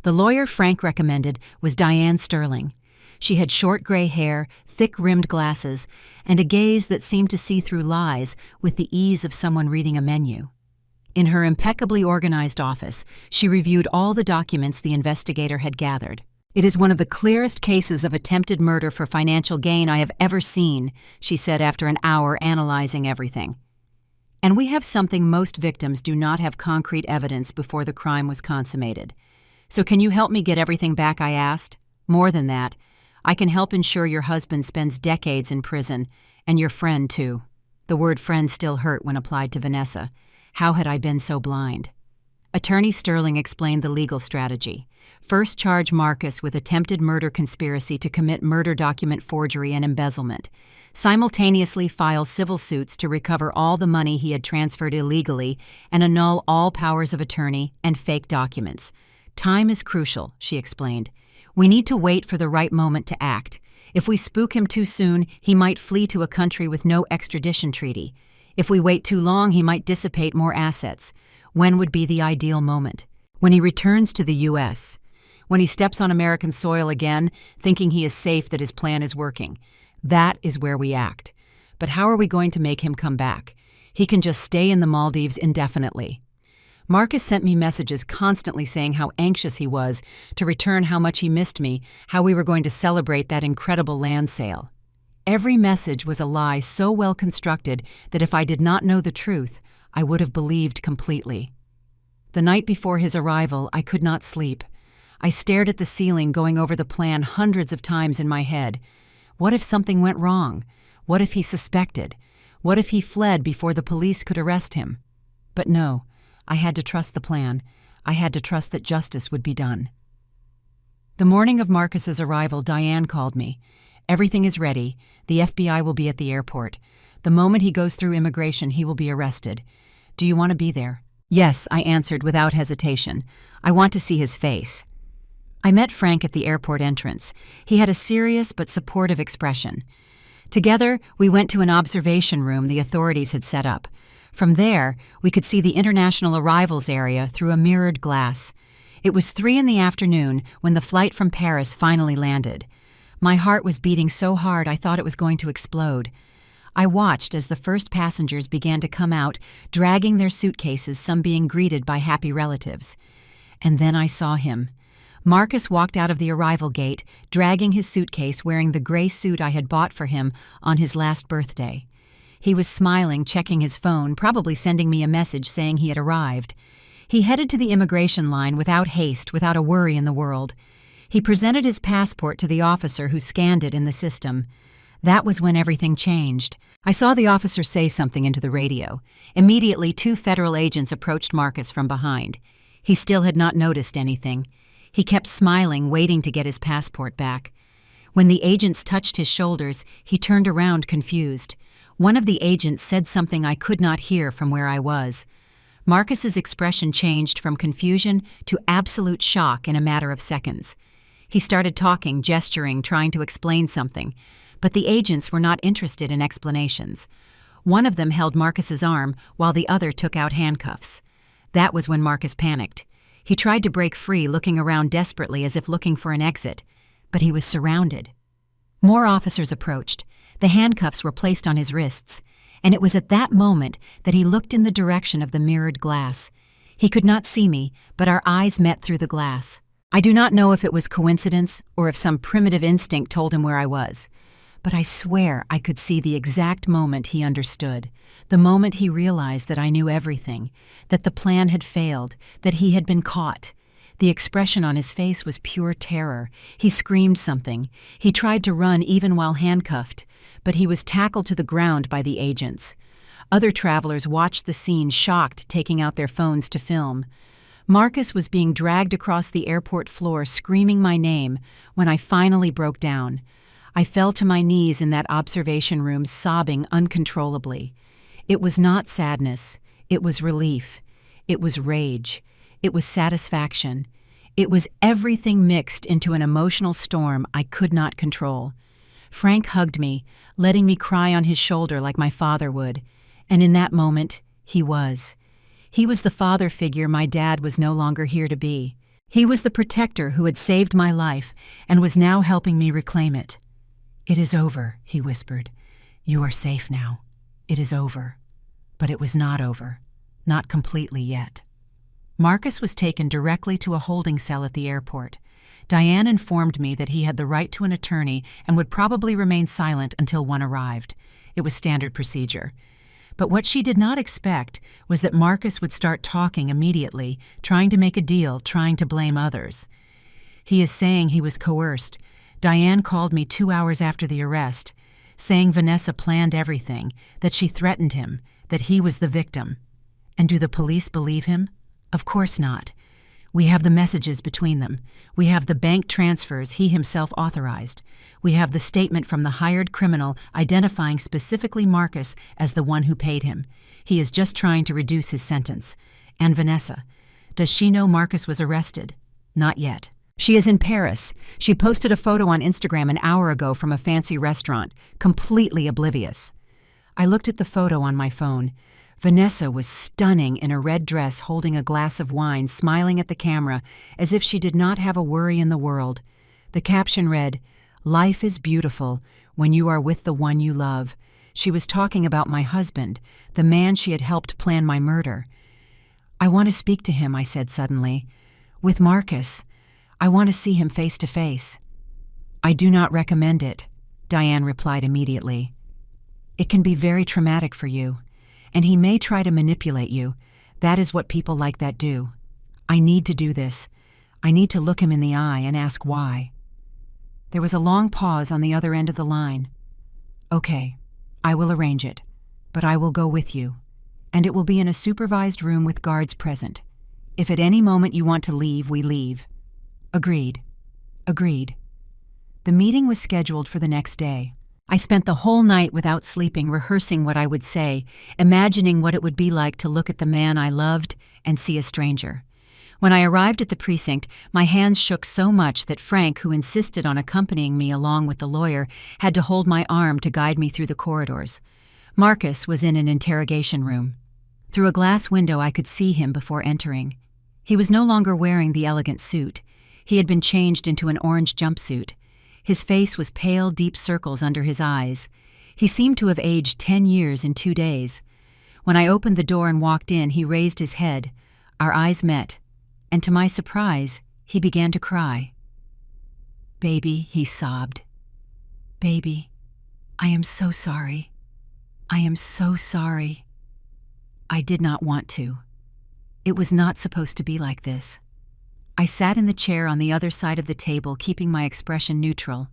The lawyer Frank recommended was Diane Sterling. She had short gray hair, thick-rimmed glasses, and a gaze that seemed to see through lies with the ease of someone reading a menu. In her impeccably organized office, she reviewed all the documents the investigator had gathered. "It is one of the clearest cases of attempted murder for financial gain I have ever seen," she said after an hour analyzing everything. "And we have something most victims do not have: concrete evidence before the crime was consummated. So can you help me get everything back?" I asked. "More than that, I can help ensure your husband spends decades in prison, and your friend too." The word friend still hurt when applied to Vanessa. How had I been so blind? Attorney Sterling explained the legal strategy. First, charge Marcus with attempted murder conspiracy to commit murder document forgery and embezzlement. Simultaneously file civil suits to recover all the money he had transferred illegally and annul all powers of attorney and fake documents. "Time is crucial," she explained. "We need to wait for the right moment to act. If we spook him too soon, he might flee to a country with no extradition treaty. If we wait too long, he might dissipate more assets. When would be the ideal moment? When he returns to the U.S., when he steps on American soil again, thinking he is safe, that his plan is working. That is where we act. But how are we going to make him come back? He can just stay in the Maldives indefinitely." Marcus sent me messages constantly saying how anxious he was to return, how much he missed me, how we were going to celebrate that incredible land sale. Every message was a lie so well constructed that if I did not know the truth, I would have believed completely. The night before his arrival, I could not sleep. I stared at the ceiling, going over the plan hundreds of times in my head. What if something went wrong? What if he suspected? What if he fled before the police could arrest him? But no, I had to trust the plan. I had to trust that justice would be done. The morning of Marcus's arrival, Diane called me. "Everything is ready. The FBI will be at the airport. The moment he goes through immigration, he will be arrested. Do you want to be there?" "Yes," I answered without hesitation. "I want to see his face." I met Frank at the airport entrance. He had a serious but supportive expression. Together, we went to an observation room the authorities had set up. From there, we could see the international arrivals area through a mirrored glass. It was 3 in the afternoon when the flight from Paris finally landed. My heart was beating so hard I thought it was going to explode. I watched as the first passengers began to come out, dragging their suitcases, some being greeted by happy relatives. And then I saw him. Marcus walked out of the arrival gate, dragging his suitcase, wearing the gray suit I had bought for him on his last birthday. He was smiling, checking his phone, probably sending me a message saying he had arrived. He headed to the immigration line without haste, without a worry in the world. He presented his passport to the officer who scanned it in the system. That was when everything changed. I saw the officer say something into the radio. Immediately, 2 federal agents approached Marcus from behind. He still had not noticed anything. He kept smiling, waiting to get his passport back. When the agents touched his shoulders, he turned around confused. One of the agents said something I could not hear from where I was. Marcus's expression changed from confusion to absolute shock in a matter of seconds. He started talking, gesturing, trying to explain something, but the agents were not interested in explanations. One of them held Marcus's arm while the other took out handcuffs. That was when Marcus panicked. He tried to break free, looking around desperately as if looking for an exit, but he was surrounded. More officers approached. The handcuffs were placed on his wrists, and it was at that moment that he looked in the direction of the mirrored glass. He could not see me, but our eyes met through the glass. I do not know if it was coincidence or if some primitive instinct told him where I was, but I swear I could see the exact moment he understood, the moment he realized that I knew everything, that the plan had failed, that he had been caught. The expression on his face was pure terror. He screamed something. He tried to run even while handcuffed, but he was tackled to the ground by the agents. Other travelers watched the scene, shocked, taking out their phones to film. Marcus was being dragged across the airport floor, screaming my name, when I finally broke down. I fell to my knees in that observation room, sobbing uncontrollably. It was not sadness. It was relief. It was rage. It was satisfaction. It was everything mixed into an emotional storm I could not control. Frank hugged me, letting me cry on his shoulder like my father would. And in that moment, he was. He was the father figure my dad was no longer here to be. He was the protector who had saved my life and was now helping me reclaim it. "It is over," he whispered. "You are safe now. It is over." But it was not over. Not completely yet. Marcus was taken directly to a holding cell at the airport. Diane informed me that he had the right to an attorney and would probably remain silent until one arrived. It was standard procedure. But what she did not expect was that Marcus would start talking immediately, trying to make a deal, trying to blame others. "He is saying he was coerced. Diane called me 2 hours after the arrest, saying Vanessa planned everything, that she threatened him, that he was the victim." And do the police believe him? Of course not. We have the messages between them. We have the bank transfers he himself authorized. We have the statement from the hired criminal identifying specifically Marcus as the one who paid him. He is just trying to reduce his sentence. And Vanessa. Does she know Marcus was arrested? Not yet. She is in Paris. She posted a photo on Instagram an hour ago from a fancy restaurant, completely oblivious. I looked at the photo on my phone. Vanessa was stunning in a red dress holding a glass of wine, smiling at the camera as if she did not have a worry in the world. The caption read, "Life is beautiful when you are with the one you love." She was talking about my husband, the man she had helped plan my murder. "I want to speak to him," I said suddenly. "With Marcus. I want to see him face to face." "I do not recommend it," Diane replied immediately. "It can be very traumatic for you. And he may try to manipulate you. That is what people like that do. I need to do this. I need to look him in the eye and ask why." There was a long pause on the other end of the line. "Okay, I will arrange it, but I will go with you. And it will be in a supervised room with guards present. If at any moment you want to leave, we leave." "Agreed. Agreed." The meeting was scheduled for the next day. I spent the whole night without sleeping rehearsing what I would say, imagining what it would be like to look at the man I loved and see a stranger. When I arrived at the precinct, my hands shook so much that Frank, who insisted on accompanying me along with the lawyer, had to hold my arm to guide me through the corridors. Marcus was in an interrogation room. Through a glass window I could see him before entering. He was no longer wearing the elegant suit. He had been changed into an orange jumpsuit. His face was pale, deep circles under his eyes. He seemed to have aged 10 years in 2 days. When I opened the door and walked in, he raised his head. Our eyes met, and to my surprise, he began to cry. "Baby," he sobbed. "Baby, I am so sorry. I am so sorry." I did not want to. It was not supposed to be like this. I sat in the chair on the other side of the table, keeping my expression neutral.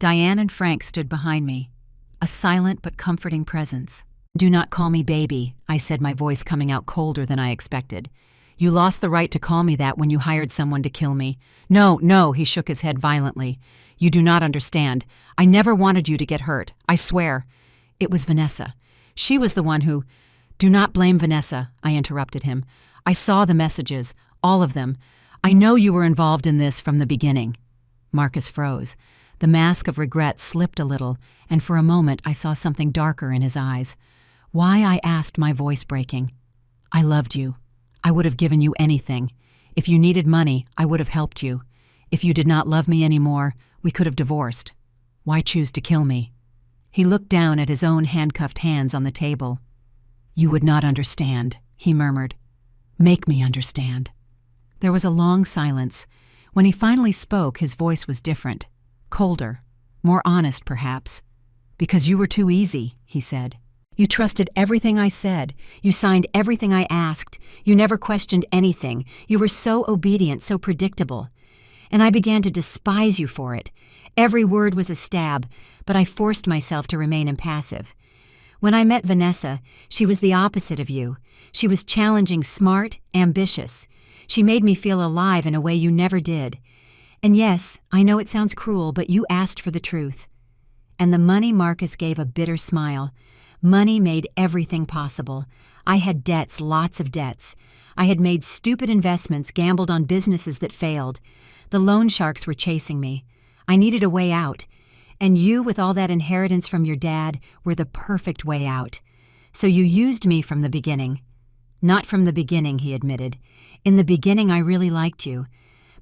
Diane and Frank stood behind me, a silent but comforting presence. "Do not call me baby," I said, my voice coming out colder than I expected. "You lost the right to call me that when you hired someone to kill me." "No, no," he shook his head violently. "You do not understand. I never wanted you to get hurt. I swear." "It was Vanessa. She was the one who—" "Do not blame Vanessa," I interrupted him. "I saw the messages, all of them. I know you were involved in this from the beginning." Marcus froze. The mask of regret slipped a little, and for a moment I saw something darker in his eyes. "Why?" I asked, my voice breaking. "I loved you. I would have given you anything. If you needed money, I would have helped you. If you did not love me anymore, we could have divorced. Why choose to kill me?" He looked down at his own handcuffed hands on the table. "You would not understand," he murmured. "Make me understand." There was a long silence. When he finally spoke, his voice was different, colder, more honest perhaps. "Because you were too easy," he said. "You trusted everything I said. You signed everything I asked. You never questioned anything. You were so obedient, so predictable. And I began to despise you for it. Every word was a stab, but I forced myself to remain impassive. When I met Vanessa, she was the opposite of you. She was challenging, smart, ambitious. She made me feel alive in a way you never did. And yes, I know it sounds cruel, but you asked for the truth. And the money, Marcus gave a bitter smile. Money made everything possible. I had debts, lots of debts. I had made stupid investments, gambled on businesses that failed. The loan sharks were chasing me. I needed a way out. And you, with all that inheritance from your dad, were the perfect way out. So you used me from the beginning. Not from the beginning, he admitted. In the beginning, I really liked you.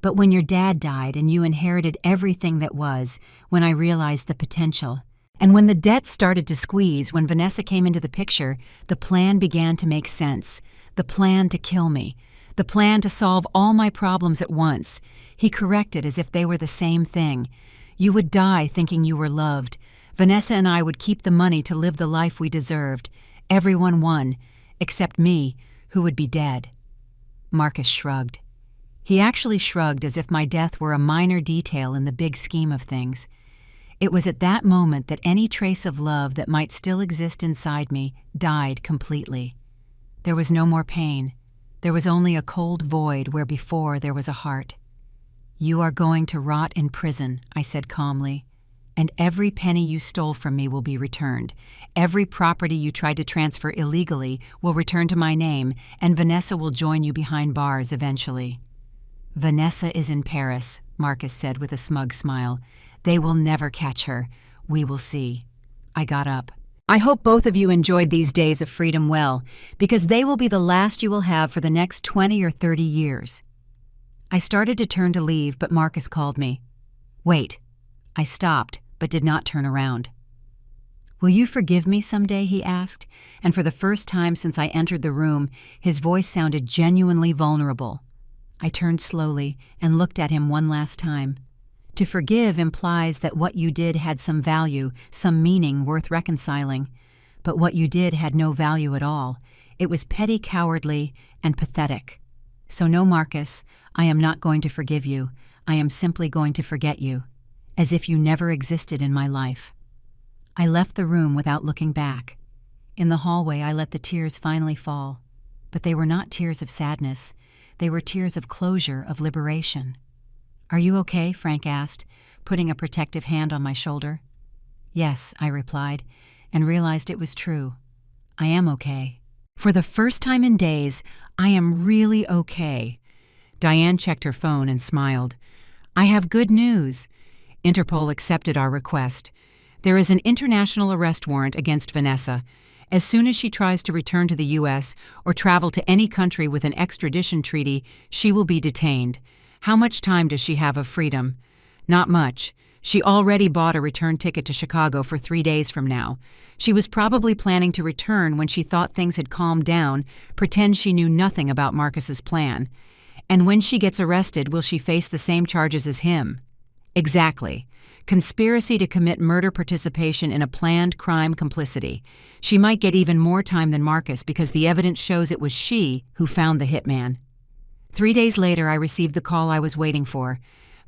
But when your dad died and you inherited everything that was, when I realized the potential. And when the debt started to squeeze, when Vanessa came into the picture, the plan began to make sense. The plan to kill me. The plan to solve all my problems at once. He corrected as if they were the same thing. You would die thinking you were loved. Vanessa and I would keep the money to live the life we deserved. Everyone won, except me, who would be dead. Marcus shrugged. He actually shrugged as if my death were a minor detail in the big scheme of things. It was at that moment that any trace of love that might still exist inside me died completely. There was no more pain. There was only a cold void where before there was a heart. You are going to rot in prison, I said calmly, and every penny you stole from me will be returned. Every property you tried to transfer illegally will return to my name, and Vanessa will join you behind bars eventually. Vanessa is in Paris, Marcus said with a smug smile. They will never catch her. We will see. I got up. I hope both of you enjoyed these days of freedom well, because they will be the last you will have for the next 20 or 30 years. I started to turn to leave, but Marcus called me. Wait. I stopped, but did not turn around. Will you forgive me someday, he asked, and for the first time since I entered the room, his voice sounded genuinely vulnerable. I turned slowly and looked at him one last time. To forgive implies that what you did had some value, some meaning worth reconciling. But what you did had no value at all. It was petty, cowardly, and pathetic. So no, Marcus, I am not going to forgive you. I am simply going to forget you, as if you never existed in my life. I left the room without looking back. In the hallway, I let the tears finally fall. But they were not tears of sadness. They were tears of closure, of liberation. Are you okay? Frank asked, putting a protective hand on my shoulder. Yes, I replied, and realized it was true. I am okay. For the first time in days, I am really okay. Diane checked her phone and smiled. I have good news. Interpol accepted our request. There is an international arrest warrant against Vanessa. As soon as she tries to return to the U.S. or travel to any country with an extradition treaty, she will be detained. How much time does she have of freedom? Not much. She already bought a return ticket to Chicago for 3 days from now. She was probably planning to return when she thought things had calmed down, pretend she knew nothing about Marcus's plan. And when she gets arrested, will she face the same charges as him? Exactly. Conspiracy to commit murder, participation in a planned crime, complicity. She might get even more time than Marcus because the evidence shows it was she who found the hitman. 3 days later, I received the call I was waiting for.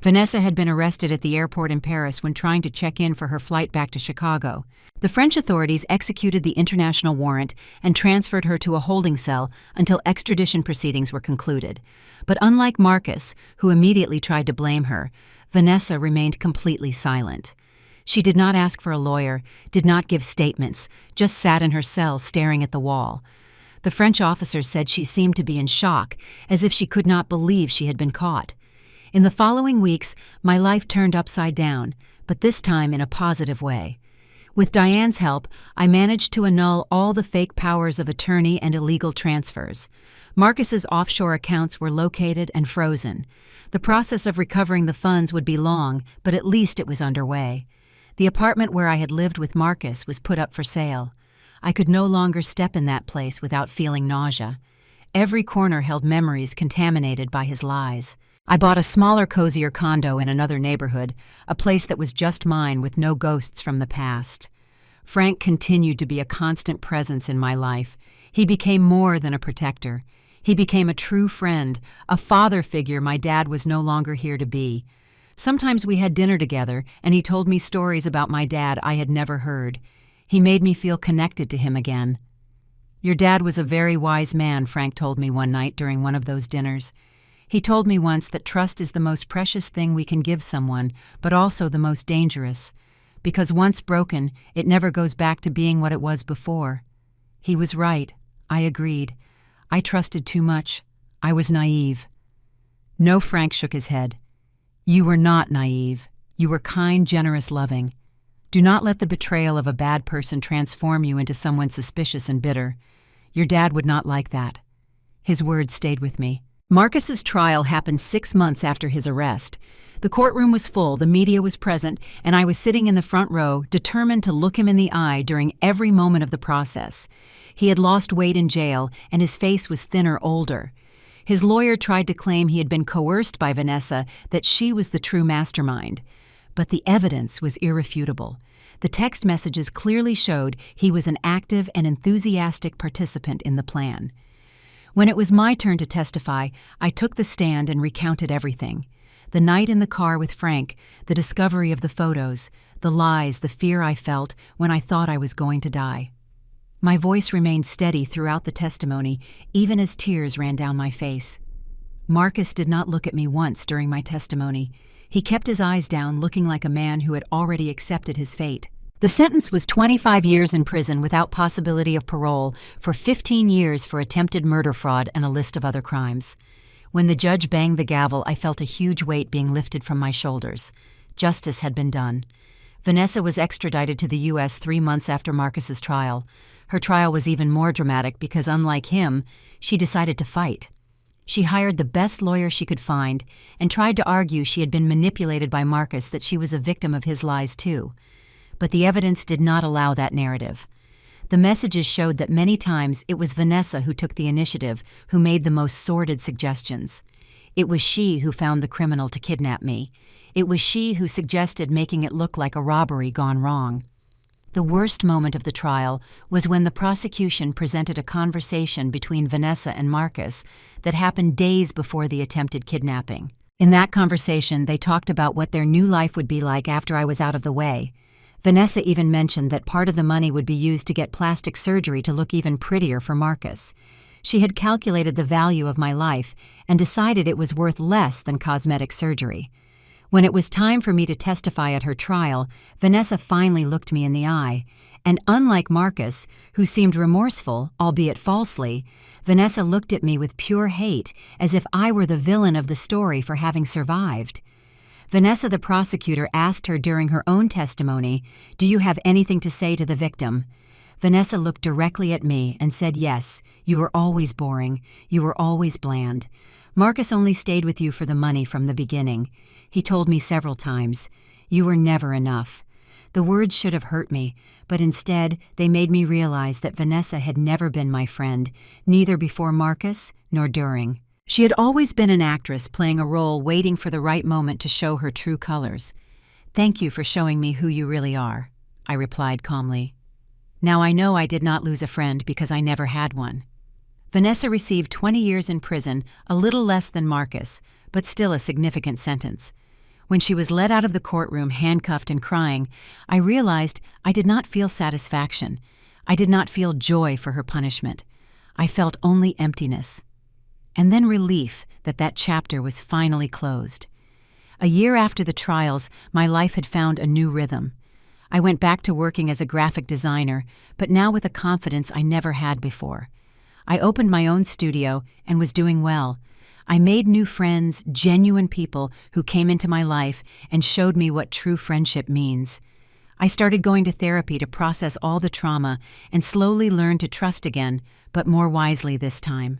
Vanessa had been arrested at the airport in Paris when trying to check in for her flight back to Chicago. The French authorities executed the international warrant and transferred her to a holding cell until extradition proceedings were concluded. But unlike Marcus, who immediately tried to blame her, Vanessa remained completely silent. She did not ask for a lawyer, did not give statements, just sat in her cell staring at the wall. The French officers said she seemed to be in shock, as if she could not believe she had been caught. In the following weeks, my life turned upside down, but this time in a positive way. With Diane's help, I managed to annul all the fake powers of attorney and illegal transfers. Marcus's offshore accounts were located and frozen. The process of recovering the funds would be long, but at least it was underway. The apartment where I had lived with Marcus was put up for sale. I could no longer step in that place without feeling nausea. Every corner held memories contaminated by his lies. I bought a smaller, cozier condo in another neighborhood, a place that was just mine with no ghosts from the past. Frank continued to be a constant presence in my life. He became more than a protector. He became a true friend, a father figure my dad was no longer here to be. Sometimes we had dinner together, and he told me stories about my dad I had never heard. He made me feel connected to him again. Your dad was a very wise man, Frank told me one night during one of those dinners. He told me once that trust is the most precious thing we can give someone, but also the most dangerous. because once broken, it never goes back to being what it was before. He was right. I agreed. I trusted too much. I was naive. No, Frank shook his head. You were not naive. You were kind, generous, loving. Do not let the betrayal of a bad person transform you into someone suspicious and bitter. Your dad would not like that. His words stayed with me. Marcus's trial happened 6 months after his arrest. The courtroom was full, the media was present, and I was sitting in the front row, determined to look him in the eye during every moment of the process. He had lost weight in jail, and his face was thinner, older. His lawyer tried to claim he had been coerced by Vanessa, that she was the true mastermind. But the evidence was irrefutable. The text messages clearly showed he was an active and enthusiastic participant in the plan. When it was my turn to testify, I took the stand and recounted everything. The night in the car with Frank, the discovery of the photos, the lies, the fear I felt when I thought I was going to die. My voice remained steady throughout the testimony, even as tears ran down my face. Marcus did not look at me once during my testimony. He kept his eyes down, looking like a man who had already accepted his fate. The sentence was 25 years in prison without possibility of parole for 15 years for attempted murder fraud and a list of other crimes. When the judge banged the gavel, I felt a huge weight being lifted from my shoulders. Justice had been done. Vanessa was extradited to the U.S. 3 months after Marcus's trial. Her trial was even more dramatic because, unlike him, she decided to fight. She hired the best lawyer she could find and tried to argue she had been manipulated by Marcus, that she was a victim of his lies too. But the evidence did not allow that narrative. The messages showed that many times it was Vanessa who took the initiative, who made the most sordid suggestions. It was she who found the criminal to kidnap me. It was she who suggested making it look like a robbery gone wrong. The worst moment of the trial was when the prosecution presented a conversation between Vanessa and Marcus that happened days before the attempted kidnapping. In that conversation, they talked about what their new life would be like after I was out of the way. Vanessa even mentioned that part of the money would be used to get plastic surgery to look even prettier for Marcus. She had calculated the value of my life and decided it was worth less than cosmetic surgery. When it was time for me to testify at her trial, Vanessa finally looked me in the eye, and unlike Marcus, who seemed remorseful, albeit falsely, Vanessa looked at me with pure hate, as if I were the villain of the story for having survived. Vanessa, the prosecutor, asked her during her own testimony, "Do you have anything to say to the victim?" Vanessa looked directly at me and said, "Yes, you were always boring. You were always bland. Marcus only stayed with you for the money from the beginning. He told me several times, you were never enough." The words should have hurt me, but instead they made me realize that Vanessa had never been my friend, neither before Marcus nor during. She had always been an actress playing a role, waiting for the right moment to show her true colors. "Thank you for showing me who you really are," I replied calmly. Now I know I did not lose a friend because I never had one. Vanessa received 20 years in prison, a little less than Marcus, but still a significant sentence. When she was led out of the courtroom, handcuffed and crying, I realized I did not feel satisfaction. I did not feel joy for her punishment. I felt only emptiness. And then relief that that chapter was finally closed. A year after the trials, my life had found a new rhythm. I went back to working as a graphic designer, but now with a confidence I never had before. I opened my own studio and was doing well. I made new friends, genuine people who came into my life and showed me what true friendship means. I started going to therapy to process all the trauma and slowly learned to trust again, but more wisely this time.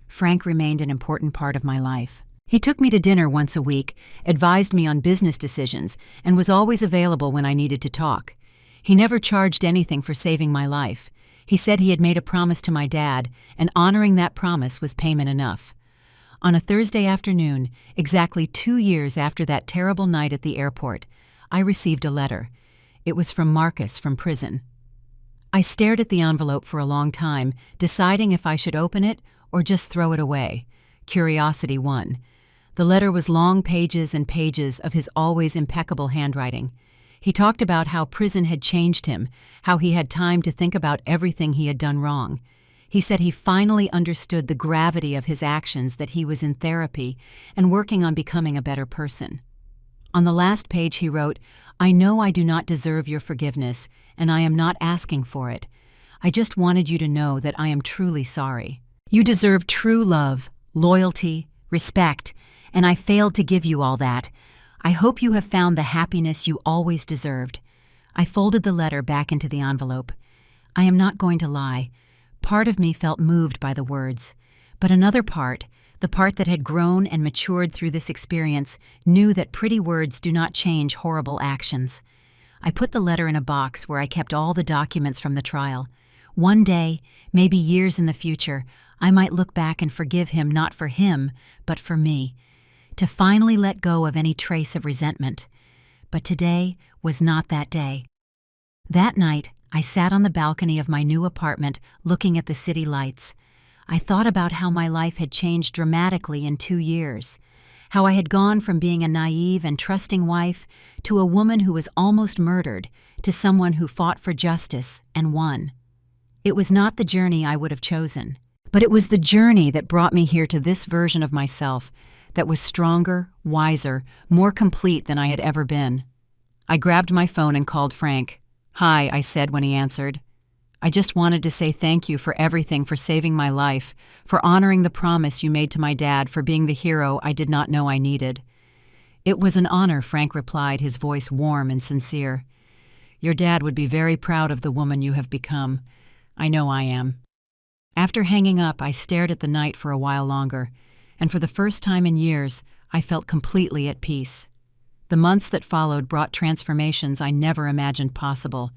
Frank remained an important part of my life. He took me to dinner once a week, advised me on business decisions, and was always available when I needed to talk. He never charged anything for saving my life. He said he had made a promise to my dad, and honoring that promise was payment enough. On a Thursday afternoon, exactly 2 years after that terrible night at the airport, I received a letter. It was from Marcus from prison. I stared at the envelope for a long time, deciding if I should open it or just throw it away. Curiosity won. The letter was long pages and pages of his always impeccable handwriting. He talked about how prison had changed him, how he had time to think about everything he had done wrong. He said he finally understood the gravity of his actions, that he was in therapy and working on becoming a better person. On the last page he wrote, "I know I do not deserve your forgiveness, and I am not asking for it. I just wanted you to know that I am truly sorry. You deserve true love, loyalty, respect, and I failed to give you all that. I hope you have found the happiness you always deserved." I folded the letter back into the envelope. I am not going to lie. Part of me felt moved by the words, but another part, the part that had grown and matured through this experience, knew that pretty words do not change horrible actions. I put the letter in a box where I kept all the documents from the trial. One day, maybe years in the future, I might look back and forgive him not for him, but for me, to finally let go of any trace of resentment. But today was not that day. That night, I sat on the balcony of my new apartment looking at the city lights. I thought about how my life had changed dramatically in 2 years, how I had gone from being a naive and trusting wife to a woman who was almost murdered, to someone who fought for justice and won. It was not the journey I would have chosen, but it was the journey that brought me here to this version of myself that was stronger, wiser, more complete than I had ever been. I grabbed my phone and called Frank. "Hi," I said when he answered. "I just wanted to say thank you for everything, for saving my life, for honoring the promise you made to my dad, for being the hero I did not know I needed." "It was an honor," Frank replied, his voice warm and sincere. "Your dad would be very proud of the woman you have become. I know I am." After hanging up, I stared at the night for a while longer, and for the first time in years, I felt completely at peace. The months that followed brought transformations I never imagined possible.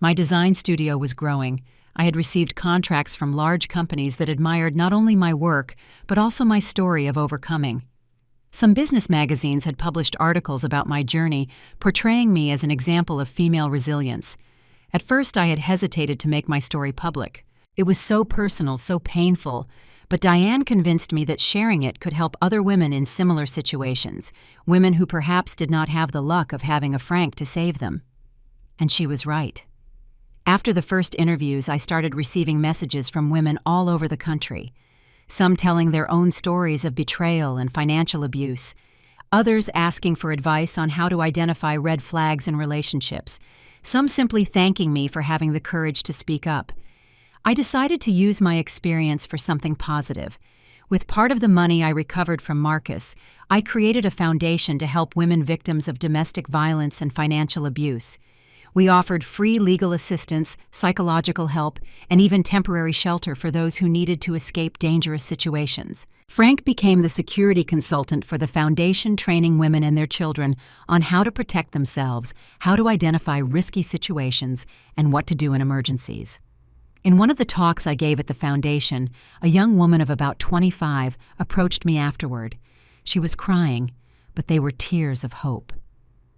My design studio was growing. I had received contracts from large companies that admired not only my work, but also my story of overcoming. Some business magazines had published articles about my journey, portraying me as an example of female resilience. At first, I had hesitated to make my story public. It was so personal, so painful, but Diane convinced me that sharing it could help other women in similar situations, women who perhaps did not have the luck of having a Frank to save them. And she was right. After the first interviews, I started receiving messages from women all over the country, some telling their own stories of betrayal and financial abuse, others asking for advice on how to identify red flags in relationships, some simply thanking me for having the courage to speak up. I decided to use my experience for something positive. With part of the money I recovered from Marcus, I created a foundation to help women victims of domestic violence and financial abuse. We offered free legal assistance, psychological help, and even temporary shelter for those who needed to escape dangerous situations. Frank became the security consultant for the foundation, training women and their children on how to protect themselves, how to identify risky situations, and what to do in emergencies. In one of the talks I gave at the foundation, a young woman of about 25 approached me afterward. She was crying, but they were tears of hope.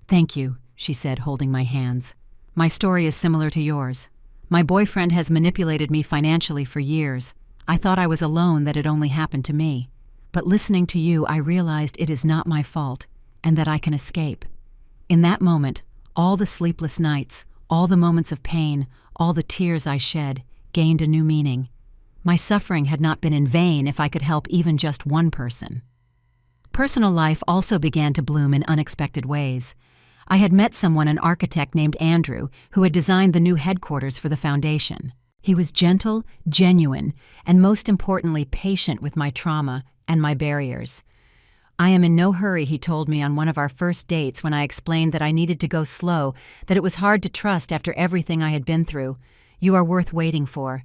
"Thank you," she said, holding my hands. "My story is similar to yours. My boyfriend has manipulated me financially for years. I thought I was alone, that it only happened to me. But listening to you, I realized it is not my fault, and that I can escape." In that moment, all the sleepless nights, all the moments of pain, all the tears I shed, gained a new meaning. My suffering had not been in vain if I could help even just one person. Personal life also began to bloom in unexpected ways. I had met someone, an architect named Andrew, who had designed the new headquarters for the foundation. He was gentle, genuine, and most importantly, patient with my trauma and my barriers. "I am in no hurry," he told me on one of our first dates when I explained that I needed to go slow, that it was hard to trust after everything I had been through. "You are worth waiting for."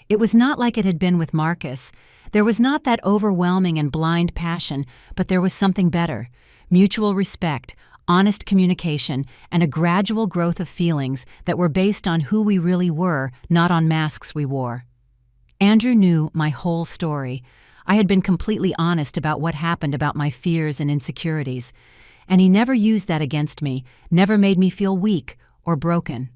It was not like it had been with Marcus. There was not that overwhelming and blind passion, but there was something better: mutual respect, honest communication, and a gradual growth of feelings that were based on who we really were, not on masks we wore. Andrew knew my whole story. I had been completely honest about what happened, about my fears and insecurities, and he never used that against me, never made me feel weak or broken.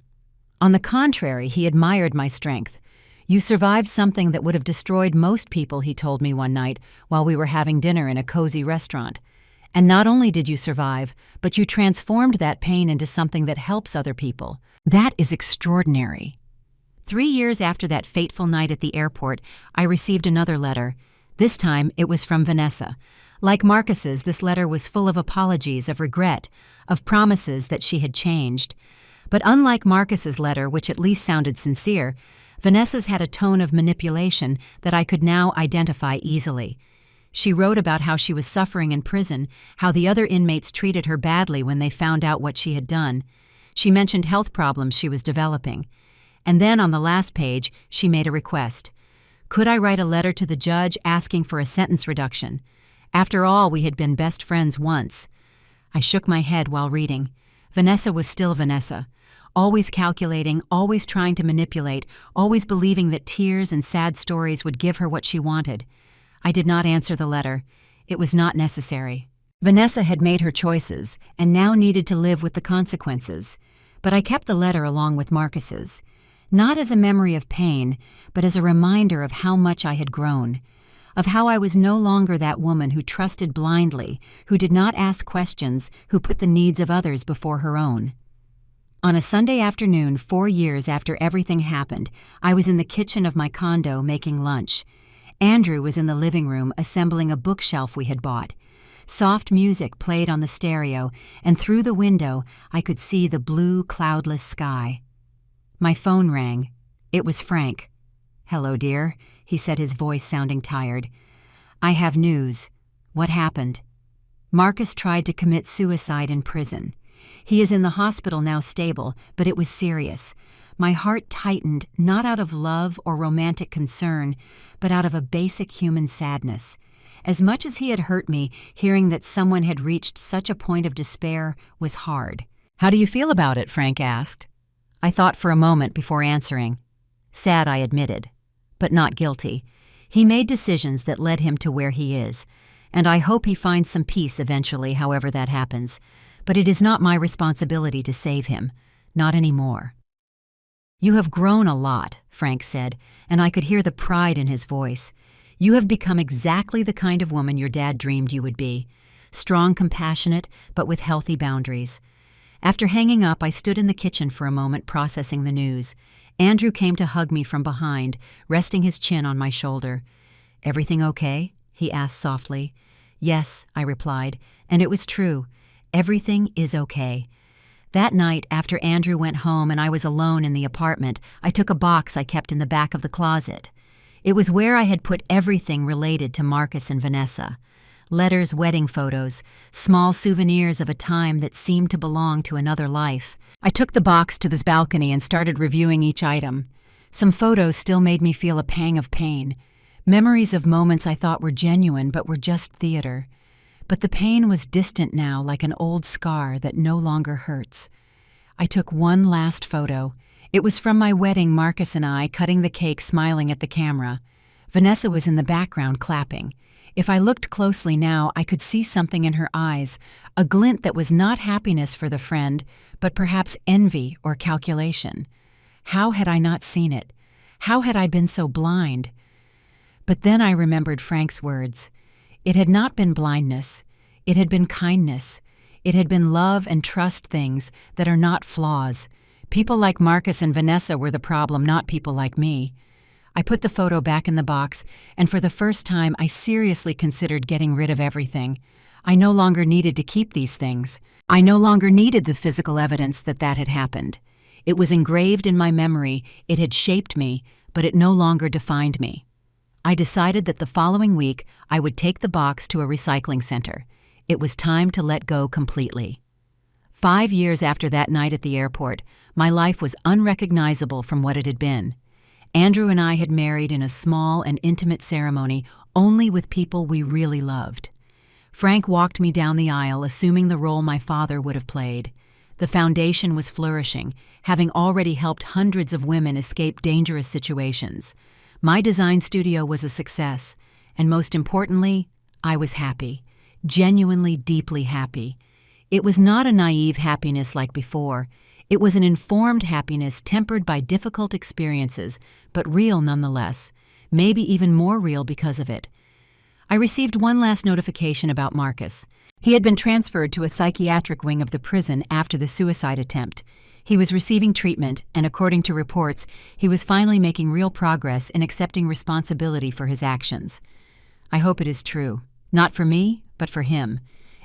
On the contrary, he admired my strength. "You survived something that would have destroyed most people," he told me one night while we were having dinner in a cozy restaurant. "And not only did you survive, but you transformed that pain into something that helps other people. That is extraordinary." 3 years after that fateful night at the airport, I received another letter. This time, it was from Vanessa. Like Marcus's, this letter was full of apologies, of regret, of promises that she had changed. But unlike Marcus's letter, which at least sounded sincere, Vanessa's had a tone of manipulation that I could now identify easily. She wrote about how she was suffering in prison, how the other inmates treated her badly when they found out what she had done. She mentioned health problems she was developing. And then on the last page, she made a request. Could I write a letter to the judge asking for a sentence reduction? After all, we had been best friends once. I shook my head while reading. Vanessa was still Vanessa. Always calculating, always trying to manipulate, always believing that tears and sad stories would give her what she wanted. I did not answer the letter. It was not necessary. Vanessa had made her choices, and now needed to live with the consequences. But I kept the letter along with Marcus's. Not as a memory of pain, but as a reminder of how much I had grown. Of how I was no longer that woman who trusted blindly, who did not ask questions, who put the needs of others before her own. On a Sunday afternoon, 4 years after everything happened, I was in the kitchen of my condo making lunch. Andrew was in the living room assembling a bookshelf we had bought. Soft music played on the stereo, and through the window I could see the blue, cloudless sky. My phone rang. It was Frank. "Hello, dear," he said, his voice sounding tired. "I have news." "What happened?" "Marcus tried to commit suicide in prison. He is in the hospital now, stable, but it was serious." My heart tightened, not out of love or romantic concern, but out of a basic human sadness. As much as he had hurt me, hearing that someone had reached such a point of despair was hard. "How do you feel about it?" Frank asked. I thought for a moment before answering. Sad, I admitted, but not guilty. He made decisions that led him to where he is, and I hope he finds some peace eventually, however that happens. But it is not my responsibility to save him. Not anymore. "You have grown a lot," Frank said, and I could hear the pride in his voice. "You have become exactly the kind of woman your dad dreamed you would be. Strong, compassionate, but with healthy boundaries." After hanging up, I stood in the kitchen for a moment processing the news. Andrew came to hug me from behind, resting his chin on my shoulder. "Everything okay?" he asked softly. "Yes," I replied, and it was true. Everything is okay. That night, after Andrew went home and I was alone in the apartment, I took a box I kept in the back of the closet. It was where I had put everything related to Marcus and Vanessa. Letters, wedding photos, small souvenirs of a time that seemed to belong to another life. I took the box to this balcony and started reviewing each item. Some photos still made me feel a pang of pain. Memories of moments I thought were genuine but were just theater. But the pain was distant now, like an old scar that no longer hurts. I took one last photo. It was from my wedding, Marcus and I cutting the cake, smiling at the camera. Vanessa was in the background clapping. If I looked closely now, I could see something in her eyes, a glint that was not happiness for the friend, but perhaps envy or calculation. How had I not seen it? How had I been so blind? But then I remembered Frank's words. It had not been blindness. It had been kindness. It had been love and trust, things that are not flaws. People like Marcus and Vanessa were the problem, not people like me. I put the photo back in the box, and for the first time I seriously considered getting rid of everything. I no longer needed to keep these things. I no longer needed the physical evidence that had happened. It was engraved in my memory, it had shaped me, but it no longer defined me. I decided that the following week I would take the box to a recycling center. It was time to let go completely. 5 years after that night at the airport, my life was unrecognizable from what it had been. Andrew and I had married in a small and intimate ceremony, only with people we really loved. Frank walked me down the aisle, assuming the role my father would have played. The foundation was flourishing, having already helped hundreds of women escape dangerous situations. My design studio was a success, and most importantly, I was happy, genuinely deeply happy. It was not a naive happiness like before. It was an informed happiness tempered by difficult experiences, but real nonetheless, maybe even more real because of it. I received one last notification about Marcus. He had been transferred to a psychiatric wing of the prison after the suicide attempt. He was receiving treatment, and according to reports, he was finally making real progress in accepting responsibility for his actions. I hope it is true. Not for me, but for him.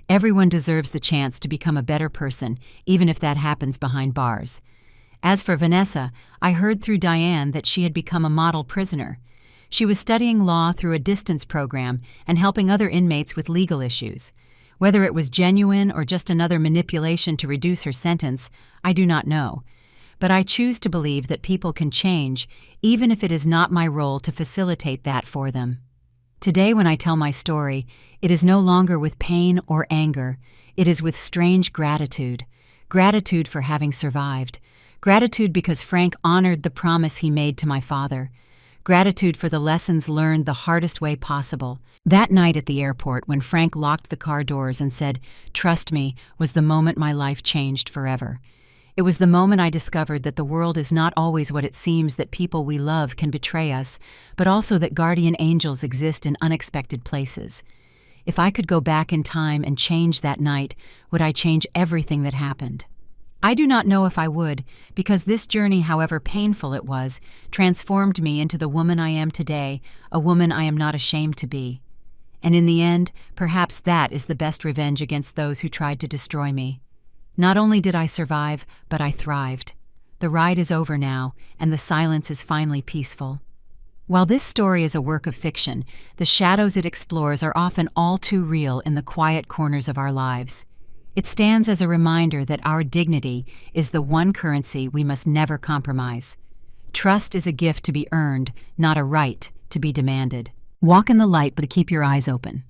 Everyone deserves the chance to become a better person, even if that happens behind bars. As for Vanessa, I heard through Diane that she had become a model prisoner. She was studying law through a distance program and helping other inmates with legal issues. Whether it was genuine or just another manipulation to reduce her sentence, I do not know. But I choose to believe that people can change, even if it is not my role to facilitate that for them. Today, when I tell my story, it is no longer with pain or anger. It is with strange gratitude. Gratitude for having survived. Gratitude because Frank honored the promise he made to my father. Gratitude for the lessons learned the hardest way possible. That night at the airport, when Frank locked the car doors and said, "Trust me," was the moment my life changed forever. It was the moment I discovered that the world is not always what it seems, that people we love can betray us, but also that guardian angels exist in unexpected places. If I could go back in time and change that night, would I change everything that happened? I do not know if I would, because this journey, however painful it was, transformed me into the woman I am today, a woman I am not ashamed to be. And in the end, perhaps that is the best revenge against those who tried to destroy me. Not only did I survive, but I thrived. The ride is over now, and the silence is finally peaceful. While this story is a work of fiction, the shadows it explores are often all too real in the quiet corners of our lives. It stands as a reminder that our dignity is the one currency we must never compromise. Trust is a gift to be earned, not a right to be demanded. Walk in the light, but keep your eyes open.